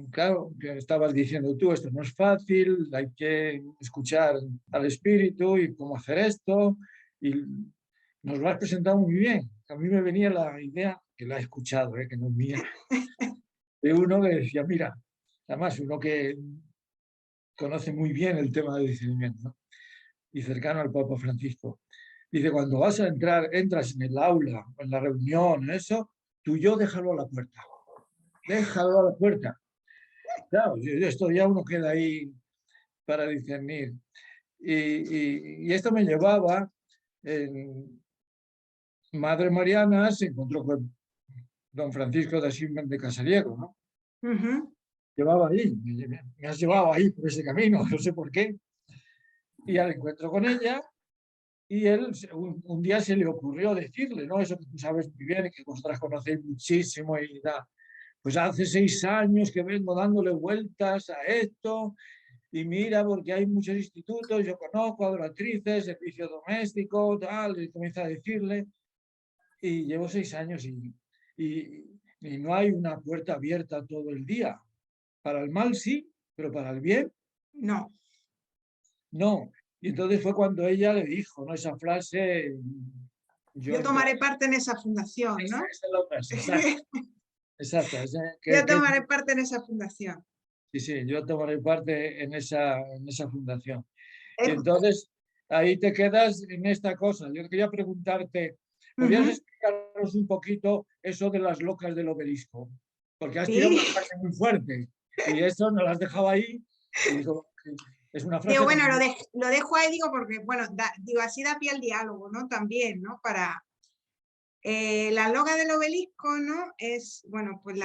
claro, que estabas diciendo tú, esto no es fácil, hay que escuchar al espíritu y cómo hacer esto, y nos lo has presentado muy bien. A mí me venía la idea, que la he escuchado, que no es mía, de uno que decía, mira, además uno que conoce muy bien el tema del discernimiento, ¿no? Y cercano al Papa Francisco. Dice, cuando vas a entrar, entras en el aula, en la reunión, en eso, tú y yo déjalo a la puerta. Déjalo a la puerta. Claro, esto ya uno queda ahí para discernir. Y esto me llevaba, Madre Mariana se encontró con don Francisco de Asís de Casariego, ¿no? Llevaba ahí, me has llevado ahí por ese camino, no sé por qué. Y al encuentro con ella, y él un día se le ocurrió decirle, ¿no? Eso que tú sabes muy bien, que vosotras conocéis muchísimo y da. Pues hace 6 años que vengo dándole vueltas a esto y mira, porque hay muchos institutos, yo conozco adoratrices, servicio doméstico, tal, y comienza a decirle, y llevo 6 años y no hay una puerta abierta todo el día. Para el mal sí, pero para el bien no. No. Y entonces fue cuando ella le dijo, ¿no? Esa frase... Yo tomaré parte en esa fundación, ¿no? Esa es la frase, exacto. Yo tomaré parte en esa fundación. Sí, sí, yo tomaré parte en esa fundación. Y entonces ahí te quedas en esta cosa. Yo quería preguntarte, ¿podrías explicarnos un poquito eso de las locas del obelisco? Porque has tirado una frase muy fuerte y eso nos lo has dejado ahí. Y digo, Es una frase... Digo, bueno, lo dejo ahí, digo, porque, bueno, digo, así da pie al diálogo, ¿no? También, ¿no? Para... la loga del obelisco, ¿no? Es, bueno, pues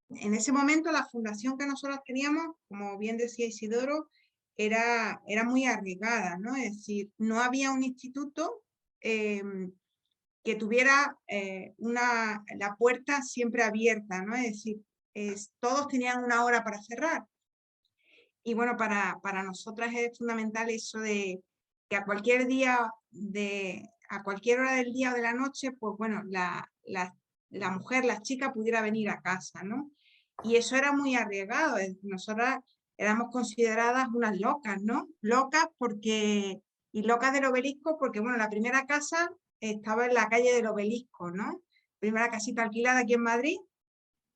en ese momento la fundación que nosotros teníamos, como bien decía Isidoro, era muy arriesgada, ¿no? Es decir, no había un instituto que tuviera la puerta siempre abierta, ¿no? Es decir, todos tenían una hora para cerrar. Y bueno, para nosotras es fundamental eso de que a cualquier día, a cualquier hora del día o de la noche, pues bueno, la mujer, la chica pudiera venir a casa, ¿no? Y eso era muy arriesgado. Nosotras éramos consideradas unas locas, ¿no? Locas porque, y locas del obelisco porque, bueno, la primera casa estaba en la calle del obelisco, ¿no? Primera casita alquilada aquí en Madrid,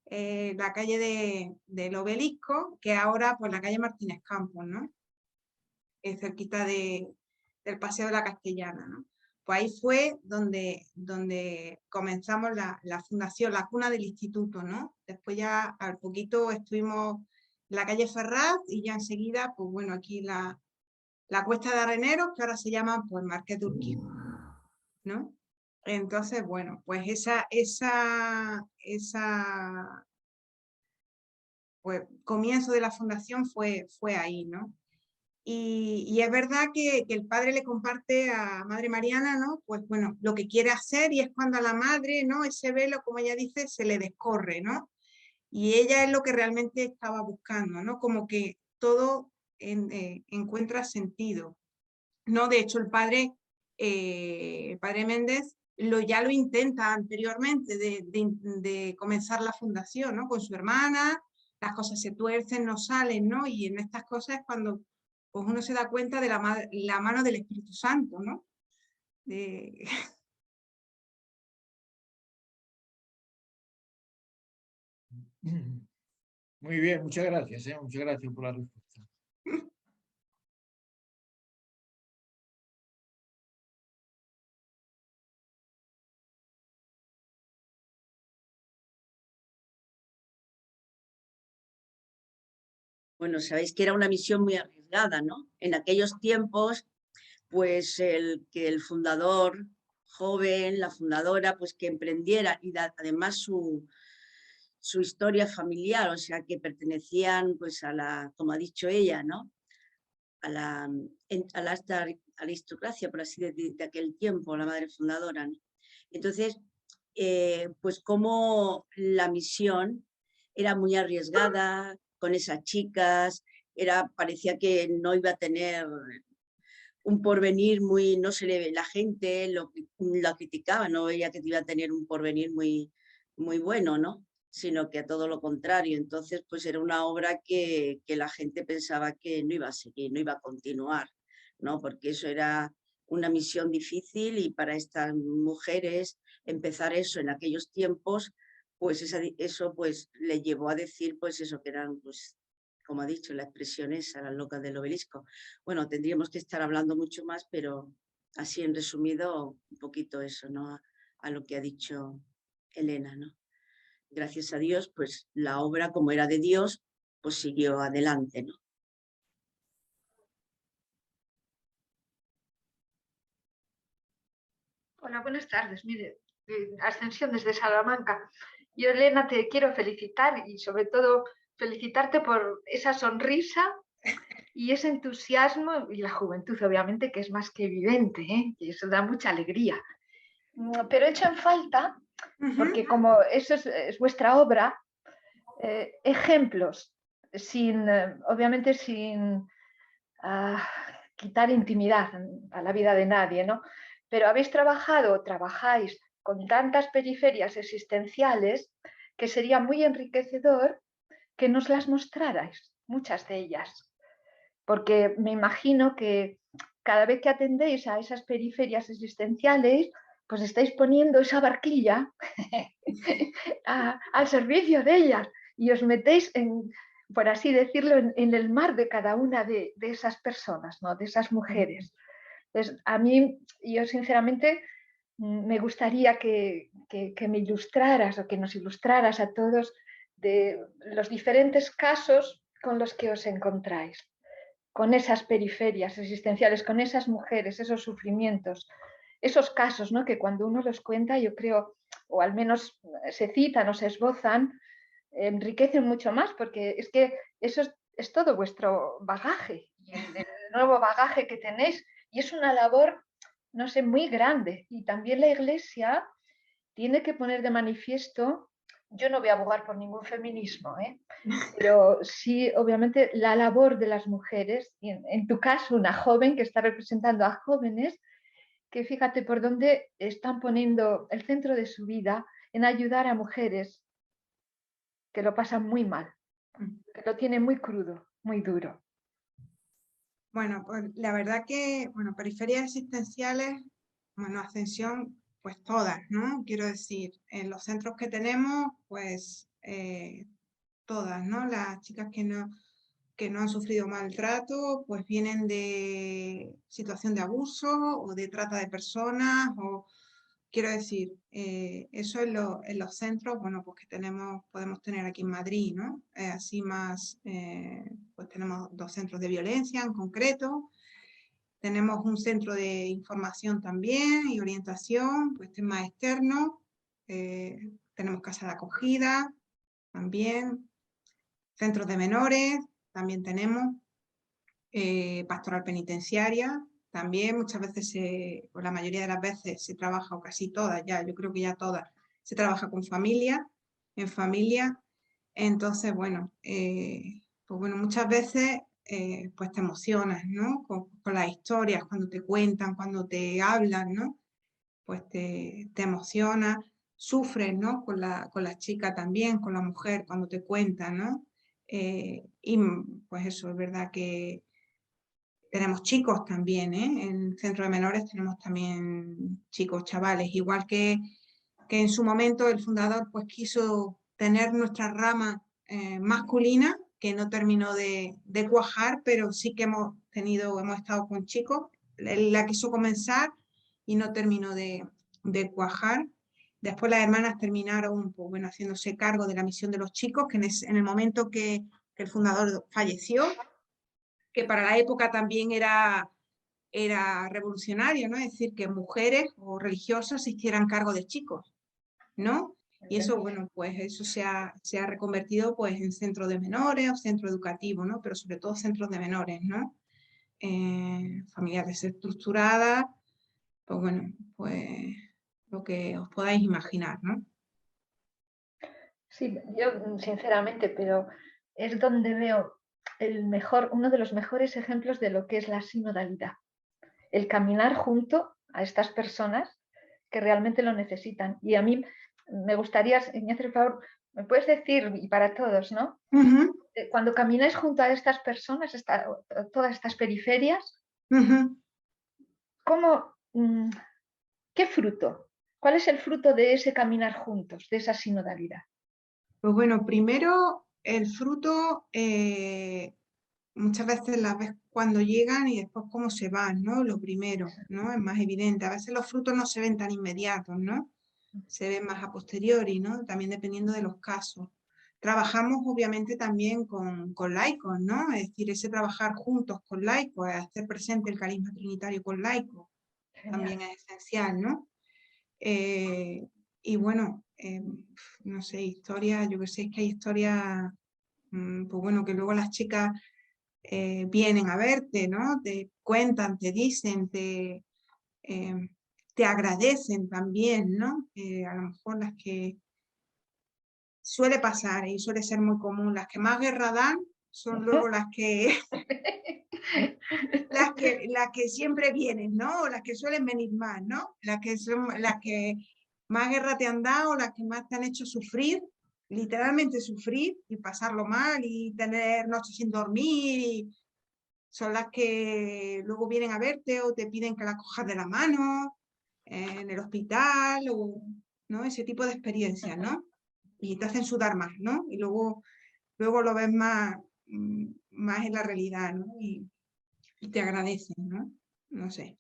la calle del obelisco, que ahora pues la calle Martínez Campos, ¿no? Cerquita del Paseo de la Castellana, ¿no? Pues ahí fue donde comenzamos la fundación, la cuna del instituto, ¿no? Después ya al poquito estuvimos en la calle Ferraz y ya enseguida, pues bueno, aquí la Cuesta de Areneros, que ahora se llama pues Marqués de Urquijo, ¿no? Entonces, bueno, pues pues comienzo de la fundación fue ahí, ¿no? Y es verdad que el padre le comparte a Madre Mariana, ¿no? Pues bueno, lo que quiere hacer, y es cuando a la madre, ¿no? Ese velo, como ella dice, se le descorre, ¿no? Y ella es lo que realmente estaba buscando, ¿no? Como que todo encuentra sentido, ¿no? De hecho, el padre Méndez ya lo intenta anteriormente de comenzar la fundación, ¿no? Con su hermana, las cosas se tuercen, no salen, ¿no? Y en estas cosas es cuando pues uno se da cuenta de la mano del Espíritu Santo, ¿no? Muy bien, muchas gracias por la respuesta. Bueno, sabéis que era una misión muy arriesgada, ¿no? En aquellos tiempos, pues que el fundador joven, la fundadora, pues que emprendiera, y además su historia familiar, o sea, que pertenecían pues a la, como ha dicho ella, ¿no? A la aristocracia, por así decir, de aquel tiempo, la madre fundadora, ¿no? Entonces, pues como la misión era muy arriesgada con esas chicas, parecía que no iba a tener un porvenir muy, no se le ve, la gente la criticaba, no veía que iba a tener un porvenir muy, muy bueno, ¿no? Sino que a todo lo contrario. Entonces, pues era una obra que la gente pensaba que no iba a seguir, no iba a continuar, ¿no? Porque eso era una misión difícil, y para estas mujeres empezar eso en aquellos tiempos, pues eso pues le llevó a decir pues eso, que eran, pues como ha dicho, la expresión esa, las locas del obelisco. Bueno, tendríamos que estar hablando mucho más, pero así en resumido un poquito eso, ¿no? A lo que ha dicho Elena, ¿no? Gracias a Dios, pues la obra, como era de Dios, pues siguió adelante, ¿no? Hola, buenas tardes. Mire, Ascensión desde Salamanca. Yo, Elena, te quiero felicitar y sobre todo felicitarte por esa sonrisa y ese entusiasmo y la juventud, obviamente, que es más que evidente, ¿eh? Y eso da mucha alegría. Pero he hecho en falta, porque como eso es vuestra obra, ejemplos, obviamente sin quitar intimidad a la vida de nadie, ¿no? Pero trabajáis con tantas periferias existenciales que sería muy enriquecedor que nos las mostrarais, muchas de ellas. Porque me imagino que cada vez que atendéis a esas periferias existenciales, pues estáis poniendo esa barquilla al servicio de ellas y os metéis por así decirlo, en el mar de cada una de esas personas, ¿no? De esas mujeres. Entonces, a mí, yo sinceramente, me gustaría que me ilustraras o que nos ilustraras a todos de los diferentes casos con los que os encontráis. con esas periferias existenciales, con esas mujeres, esos sufrimientos, esos casos, ¿no? Que cuando uno los cuenta, yo creo, o al menos se citan o se esbozan, enriquecen mucho más, porque es que eso es todo vuestro bagaje, el nuevo bagaje que tenéis, y es una labor, no sé, muy grande. Y también la Iglesia tiene que poner de manifiesto, yo no voy a abogar por ningún feminismo, pero sí, obviamente, la labor de las mujeres, y en tu caso, una joven que está representando a jóvenes, que fíjate por dónde están poniendo el centro de su vida en ayudar a mujeres que lo pasan muy mal, que lo tienen muy crudo, muy duro. Bueno, pues la verdad que, bueno, periferias existenciales, bueno, Ascensión, pues todas, ¿no? Quiero decir, en los centros que tenemos, pues todas, ¿no? Las chicas que no han sufrido maltrato, pues vienen de situación de abuso o de trata de personas, o quiero decir, eso en los centros, bueno, pues que podemos tener aquí en Madrid, ¿no? Así más, pues tenemos 2 centros de violencia en concreto, tenemos un centro de información también y orientación, pues este es más externo, tenemos casa de acogida también, centros de menores, también tenemos pastoral penitenciaria, también muchas veces, o la mayoría de las veces se trabaja, o casi todas ya, yo creo que ya todas, se trabaja con familia, en familia, entonces bueno, pues bueno, muchas veces pues te emocionas, ¿no? Con las historias, cuando te cuentan, cuando te hablan, ¿no? Pues te emociona, sufres, ¿no? Con la chica también, con la mujer, cuando te cuentan, ¿no? Y pues eso, es verdad que tenemos chicos también, ¿eh? En el centro de menores tenemos también chicos, chavales, igual que en su momento el fundador pues quiso tener nuestra rama masculina, que no terminó de cuajar, pero sí que hemos estado con chicos, la quiso comenzar y no terminó de cuajar. Después las hermanas terminaron pues, bueno, haciéndose cargo de la misión de los chicos, que en el momento que el fundador falleció, que para la época también era revolucionario, ¿no? Es decir, que mujeres o religiosas se hicieran cargo de chicos, ¿no? Y eso, bueno, pues eso se ha reconvertido pues en centros de menores o centro educativo, ¿no? Pero sobre todo centros de menores, ¿no? Familias desestructuradas, pues bueno, pues lo que os podáis imaginar, ¿no? Sí, yo sinceramente, pero es donde veo uno de los mejores ejemplos de lo que es la sinodalidad. El caminar junto a estas personas que realmente lo necesitan. Y a mí me gustaría, Ignacio, por favor, me puedes decir, y para todos, ¿no? Cuando camináis junto a estas personas, todas estas periferias, ¿qué fruto? ¿Cuál es el fruto de ese caminar juntos, de esa sinodalidad? Pues bueno, primero el fruto muchas veces las ves cuando llegan y después cómo se van, ¿no? Lo primero, ¿no? Es más evidente. A veces los frutos no se ven tan inmediatos, ¿no? Se ven más a posteriori, ¿no? También dependiendo de los casos. Trabajamos obviamente también con laicos, ¿no? Es decir, ese trabajar juntos con laicos, hacer presente el carisma trinitario con laicos, también es esencial, ¿no? Y bueno, no sé, historias, yo que sé, es que hay historias, pues bueno, que luego las chicas vienen a verte, ¿no? Te cuentan, te dicen, te agradecen también, ¿no? A lo mejor las que suele pasar y suele ser muy común, las que más guerra dan son luego las que las que siempre vienen, ¿no? O las que suelen venir más, ¿no? Las que son las que más guerra te han dado, las que más te han hecho sufrir, literalmente sufrir y pasarlo mal y tener noches sin dormir y son las que luego vienen a verte o te piden que las cojas de la mano en el hospital o ¿no? Ese tipo de experiencias, ¿no? Y te hacen sudar más, ¿no? Y luego lo ves más en la realidad, ¿no? Y te agradecen, ¿no? No sé.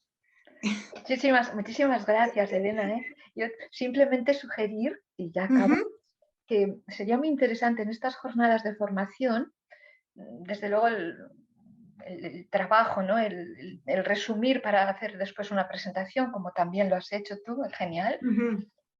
Muchísimas gracias, Elena. Yo simplemente sugerir, y ya acabo, que sería muy interesante en estas jornadas de formación, desde luego el trabajo, ¿no? El resumir para hacer después una presentación, como también lo has hecho tú, es genial.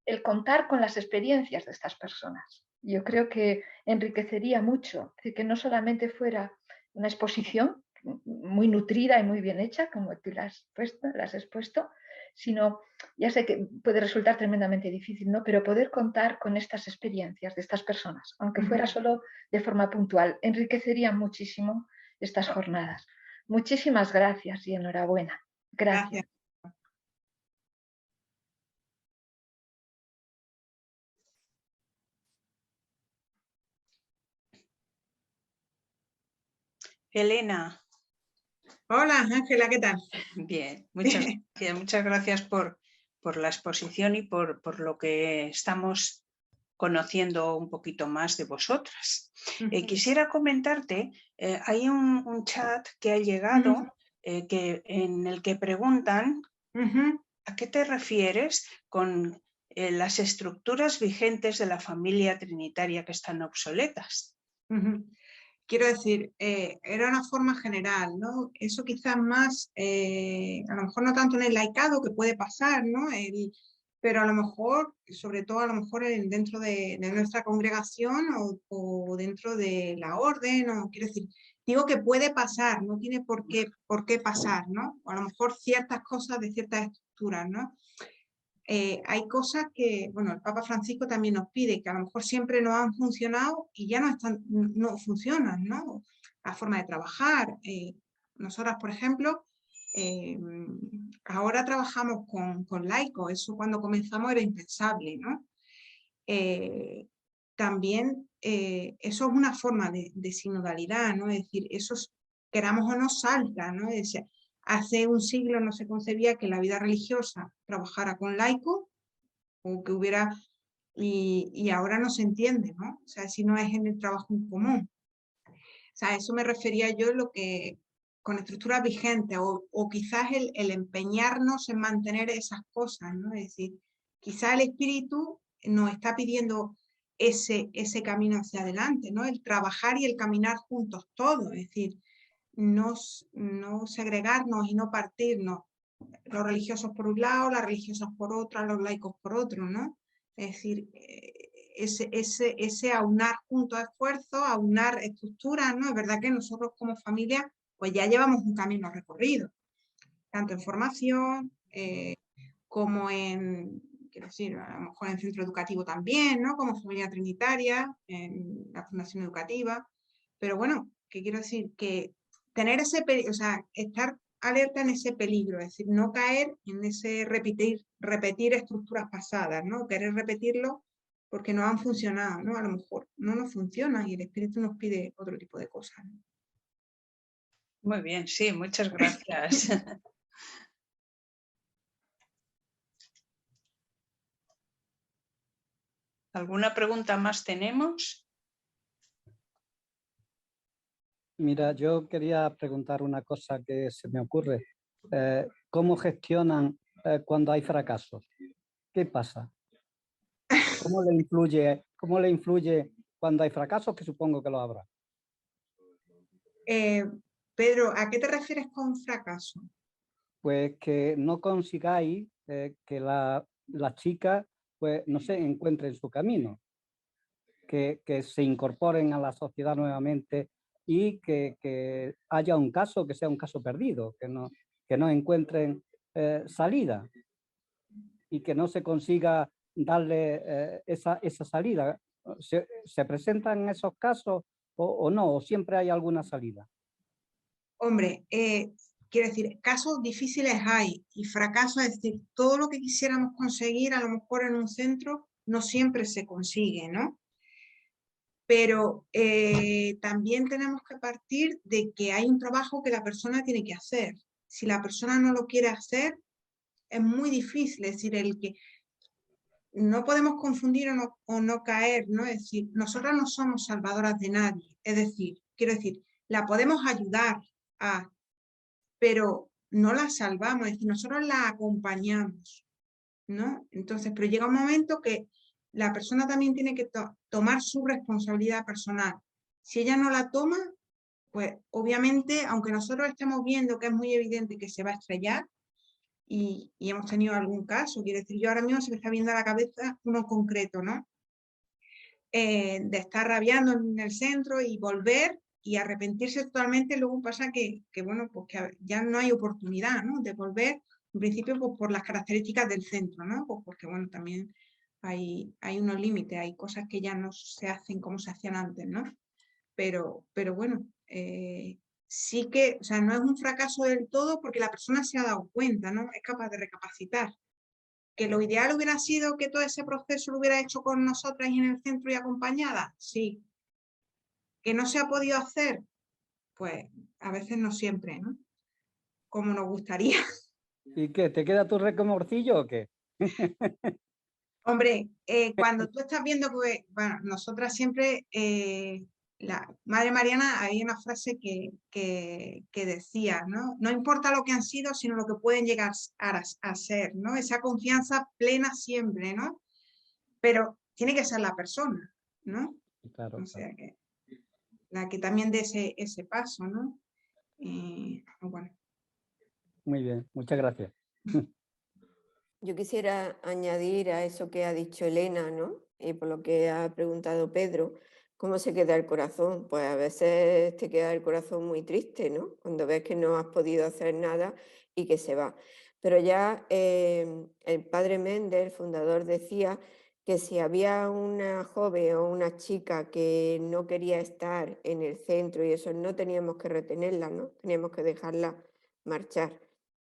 El contar con las experiencias de estas personas. Yo creo que enriquecería mucho, que no solamente fuera una exposición muy nutrida y muy bien hecha, como tú la has expuesto, sino, ya sé que puede resultar tremendamente difícil, ¿no? Pero poder contar con estas experiencias de estas personas, aunque fuera solo de forma puntual, enriquecería muchísimo estas jornadas. Muchísimas gracias y enhorabuena. Gracias. Elena. Hola, Ángela, ¿qué tal? Bien, muchas gracias por la exposición y por lo que estamos conociendo un poquito más de vosotras. Quisiera comentarte, hay un chat que ha llegado en el que preguntan ¿a qué te refieres con las estructuras vigentes de la familia trinitaria que están obsoletas? Quiero decir, era una forma general, ¿no? Eso quizás más, a lo mejor no tanto en el laicado, que puede pasar, ¿no? Pero a lo mejor, sobre todo a lo mejor dentro de nuestra congregación o dentro de la orden, o quiero decir, digo que puede pasar, no tiene por qué pasar, ¿no? O a lo mejor ciertas cosas de ciertas estructuras, ¿no? Hay cosas que, bueno, el Papa Francisco también nos pide, que a lo mejor siempre no han funcionado y ya no funcionan, ¿no? La forma de trabajar. Nosotras, por ejemplo, ahora trabajamos con laicos, eso cuando comenzamos era impensable, ¿no? También eso es una forma de sinodalidad, ¿no? Es decir, eso, queramos o no, salta, ¿no? Es decir, hace un siglo no se concebía que la vida religiosa trabajara con laicos o que hubiera, y ahora no se entiende, ¿no? O sea, si no es en el trabajo en común. O sea, eso me refería yo lo que con estructuras vigentes o quizás el empeñarnos en mantener esas cosas, ¿no? Es decir, quizás el espíritu nos está pidiendo ese camino hacia adelante, ¿no? El trabajar y el caminar juntos todos, es decir, no segregarnos y no partirnos, los religiosos por un lado, las religiosas por otro, los laicos por otro, ¿no? Es decir, ese aunar juntos esfuerzos, aunar estructuras, ¿no? Es verdad que nosotros como familia pues ya llevamos un camino recorrido, tanto en formación como en, quiero decir, a lo mejor en centro educativo también, ¿no? Como familia trinitaria, en la fundación educativa, pero bueno, que quiero decir que tener o sea, estar alerta en ese peligro, es decir, no caer en ese repetir estructuras pasadas, ¿no? Querer repetirlo porque no han funcionado, ¿no? A lo mejor no nos funcionan y el espíritu nos pide otro tipo de cosas, ¿no? Muy bien, sí, muchas gracias. ¿Alguna pregunta más tenemos? Mira, yo quería preguntar una cosa que se me ocurre. ¿Cómo gestionan cuando hay fracasos? ¿Qué pasa? ¿Cómo le influye cuando hay fracasos? Que supongo que lo habrá. Pedro, ¿a qué te refieres con fracaso? Pues que no consigáis que la chica, pues no sé, encuentren su camino, que se incorporen a la sociedad nuevamente y que haya un caso que sea un caso perdido, que no encuentren salida y que no se consiga darle esa salida. ¿Se presentan esos casos o no? ¿O siempre hay alguna salida? Hombre, quiero decir, casos difíciles hay y fracasos, es decir, todo lo que quisiéramos conseguir a lo mejor en un centro no siempre se consigue, ¿no? Pero también tenemos que partir de que hay un trabajo que la persona tiene que hacer. Si la persona no lo quiere hacer, es muy difícil, es decir, el que no podemos confundir o no caer, ¿no? Es decir, nosotras no somos salvadoras de nadie, es decir, quiero decir, la podemos ayudar pero no la salvamos, es decir, nosotros la acompañamos, ¿no? Entonces, pero llega un momento que la persona también tiene que tomar su responsabilidad personal. Si ella no la toma, pues obviamente, aunque nosotros estemos viendo que es muy evidente que se va a estrellar, y hemos tenido algún caso, quiero decir, yo ahora mismo se me está viendo a la cabeza uno concreto, ¿no? De estar rabiando en el centro y volver y arrepentirse totalmente, luego pasa que bueno, pues que ya no hay oportunidad, ¿no? De volver, en principio, pues por las características del centro, ¿no? Pues porque, bueno, también hay unos límites, hay cosas que ya no se hacen como se hacían antes, ¿no? Pero bueno, sí que, o sea, no es un fracaso del todo porque la persona se ha dado cuenta, ¿no? Es capaz de recapacitar. ¿Que lo ideal hubiera sido que todo ese proceso lo hubiera hecho con nosotras y en el centro y acompañada? Sí. ¿Que no se ha podido hacer? Pues a veces no siempre, ¿no? Como nos gustaría. ¿Y qué? ¿Te queda tu recomorcillo o qué? Hombre, cuando tú estás viendo, pues, bueno, nosotras siempre, la Madre Mariana, había una frase que decía, ¿no? No importa lo que han sido, sino lo que pueden llegar a ser, ¿no? Esa confianza plena siempre, ¿no? Pero tiene que ser la persona, ¿no? Claro, o sea, que la que también dé ese paso, ¿no? Bueno. Muy bien, muchas gracias. Yo quisiera añadir a eso que ha dicho Elena, ¿no? Y por lo que ha preguntado Pedro, ¿cómo se queda el corazón? Pues a veces te queda el corazón muy triste, ¿no? Cuando ves que no has podido hacer nada y que se va. Pero ya el padre Méndez, el fundador, decía que si había una joven o una chica que no quería estar en el centro y eso, no teníamos que retenerla, ¿no? Teníamos que dejarla marchar.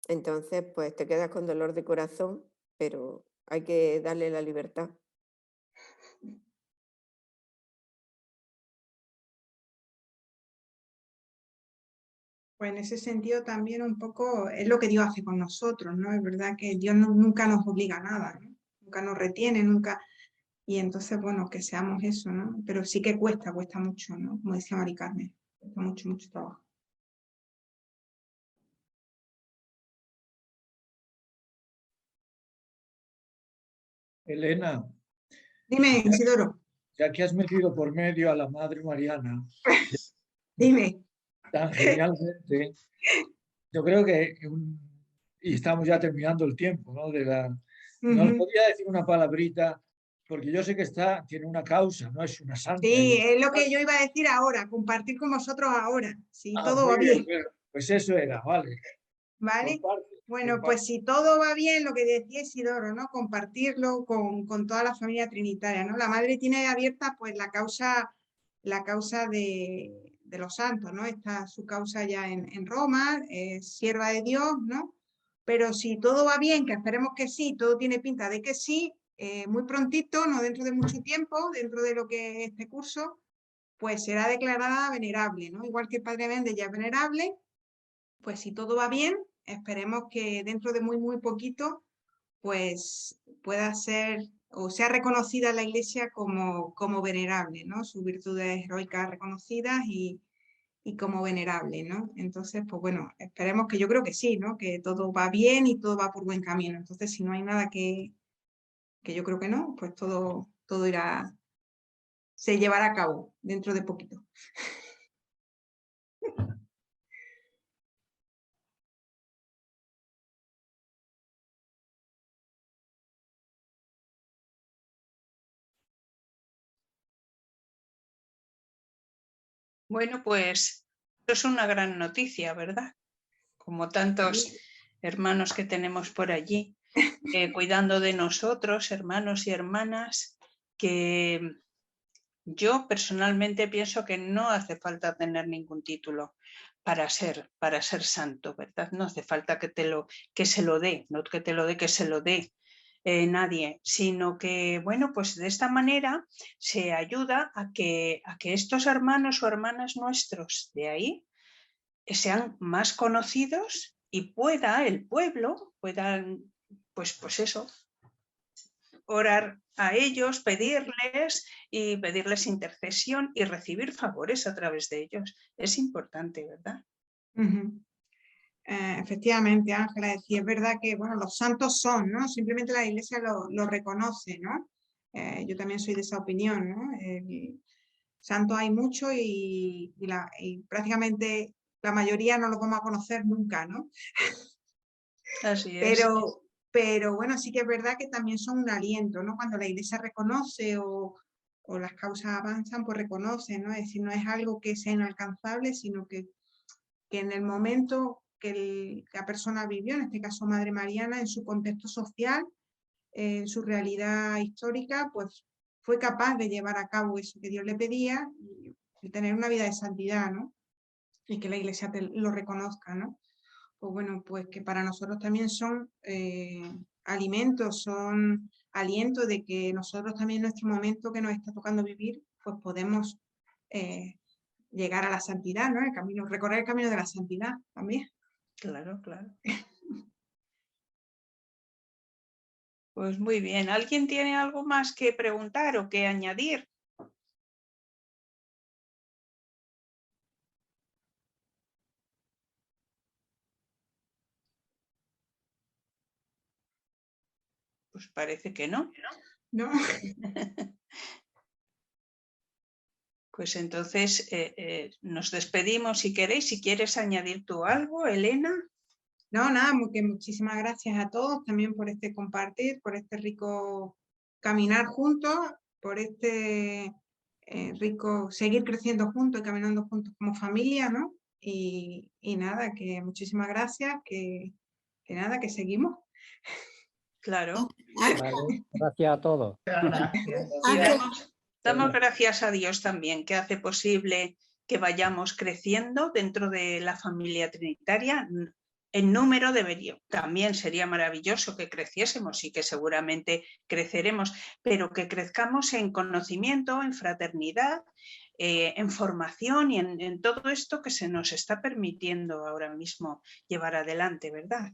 Entonces, pues te quedas con dolor de corazón, pero hay que darle la libertad. Pues en ese sentido también un poco es lo que Dios hace con nosotros, ¿no? Es verdad que Dios nunca nos obliga a nada, ¿no? Nunca nos retiene, nunca... Y entonces, bueno, que seamos eso, ¿no? Pero sí que cuesta mucho, ¿no? Como decía Mari Carmen, cuesta mucho trabajo. Elena. Dime, Isidoro. Ya que has metido por medio a la Madre Mariana. Dime. Tan genialmente. Yo creo que, y estamos ya terminando el tiempo, ¿no? Nos podría decir una palabrita, porque yo sé que tiene una causa, no es una santa. Sí, es lo que yo iba a decir ahora, compartir con vosotros ahora, si todo va bien. Pues eso era, vale. ¿Vale? Bueno, pues si todo va bien, lo que decía Isidoro, ¿no? Compartirlo con toda la familia trinitaria, ¿no? La Madre tiene abierta pues la causa de los santos, ¿no? Está su causa ya en Roma, sierva de Dios, ¿no? Pero si todo va bien, que esperemos que sí, todo tiene pinta de que sí, muy prontito, no dentro de mucho tiempo, dentro de lo que es este curso, pues será declarada venerable, ¿no? Igual que el Padre Méndez ya es venerable, pues si todo va bien, esperemos que dentro de muy poquito, pues pueda ser o sea reconocida en la Iglesia como venerable, ¿no? Sus virtudes heroicas reconocidas y como venerable, ¿no? Entonces, pues bueno, esperemos que yo creo que sí, ¿no? Que todo va bien y todo va por buen camino. Entonces, si no hay nada que yo creo que no, pues todo se llevará a cabo dentro de poquito. Bueno, pues eso es una gran noticia, ¿verdad? Como tantos hermanos que tenemos por allí, cuidando de nosotros, hermanos y hermanas, que yo personalmente pienso que no hace falta tener ningún título para ser santo, ¿verdad? No hace falta que se lo dé, no que te lo dé, que se lo dé nadie, sino que, bueno, pues de esta manera se ayuda a que estos hermanos o hermanas nuestros de ahí sean más conocidos y pueda el pueblo, puedan, pues eso, orar a ellos, pedirles intercesión y recibir favores a través de ellos. Es importante, ¿verdad? Efectivamente, Ángela decía, es verdad que bueno, los santos son, ¿no? Simplemente la Iglesia lo reconoce, ¿no? Yo también soy de esa opinión, ¿no? santos hay muchos y prácticamente la mayoría no los vamos a conocer nunca, ¿no? Así es. Pero bueno, sí que es verdad que también son un aliento, ¿no? Cuando la Iglesia reconoce o las causas avanzan, pues reconoce, ¿no? Es decir, no es algo que sea inalcanzable, sino que en el momento que la persona vivió, en este caso Madre Mariana, en su contexto social, en su realidad histórica, pues fue capaz de llevar a cabo eso que Dios le pedía y tener una vida de santidad, ¿no? Y que la Iglesia lo reconozca, ¿no? Pues bueno, pues que para nosotros también son alimentos, son aliento de que nosotros también en nuestro momento que nos está tocando vivir, pues podemos llegar a la santidad, ¿no? Recorrer el camino de la santidad también. Claro, claro. Pues muy bien. ¿Alguien tiene algo más que preguntar o que añadir? Pues parece que no. No. Pues entonces nos despedimos si queréis. Si quieres añadir tú algo, Elena. No, nada, que muchísimas gracias a todos también por este compartir, por este rico caminar juntos, por este rico seguir creciendo juntos y caminando juntos como familia, ¿no? Y nada, que muchísimas gracias, que nada, que seguimos. Claro. Vale, gracias a todos. Y damos gracias a Dios también, que hace posible que vayamos creciendo dentro de la familia trinitaria. En número también sería maravilloso que creciésemos y que seguramente creceremos, pero que crezcamos en conocimiento, en fraternidad, en formación y en todo esto que se nos está permitiendo ahora mismo llevar adelante, ¿verdad?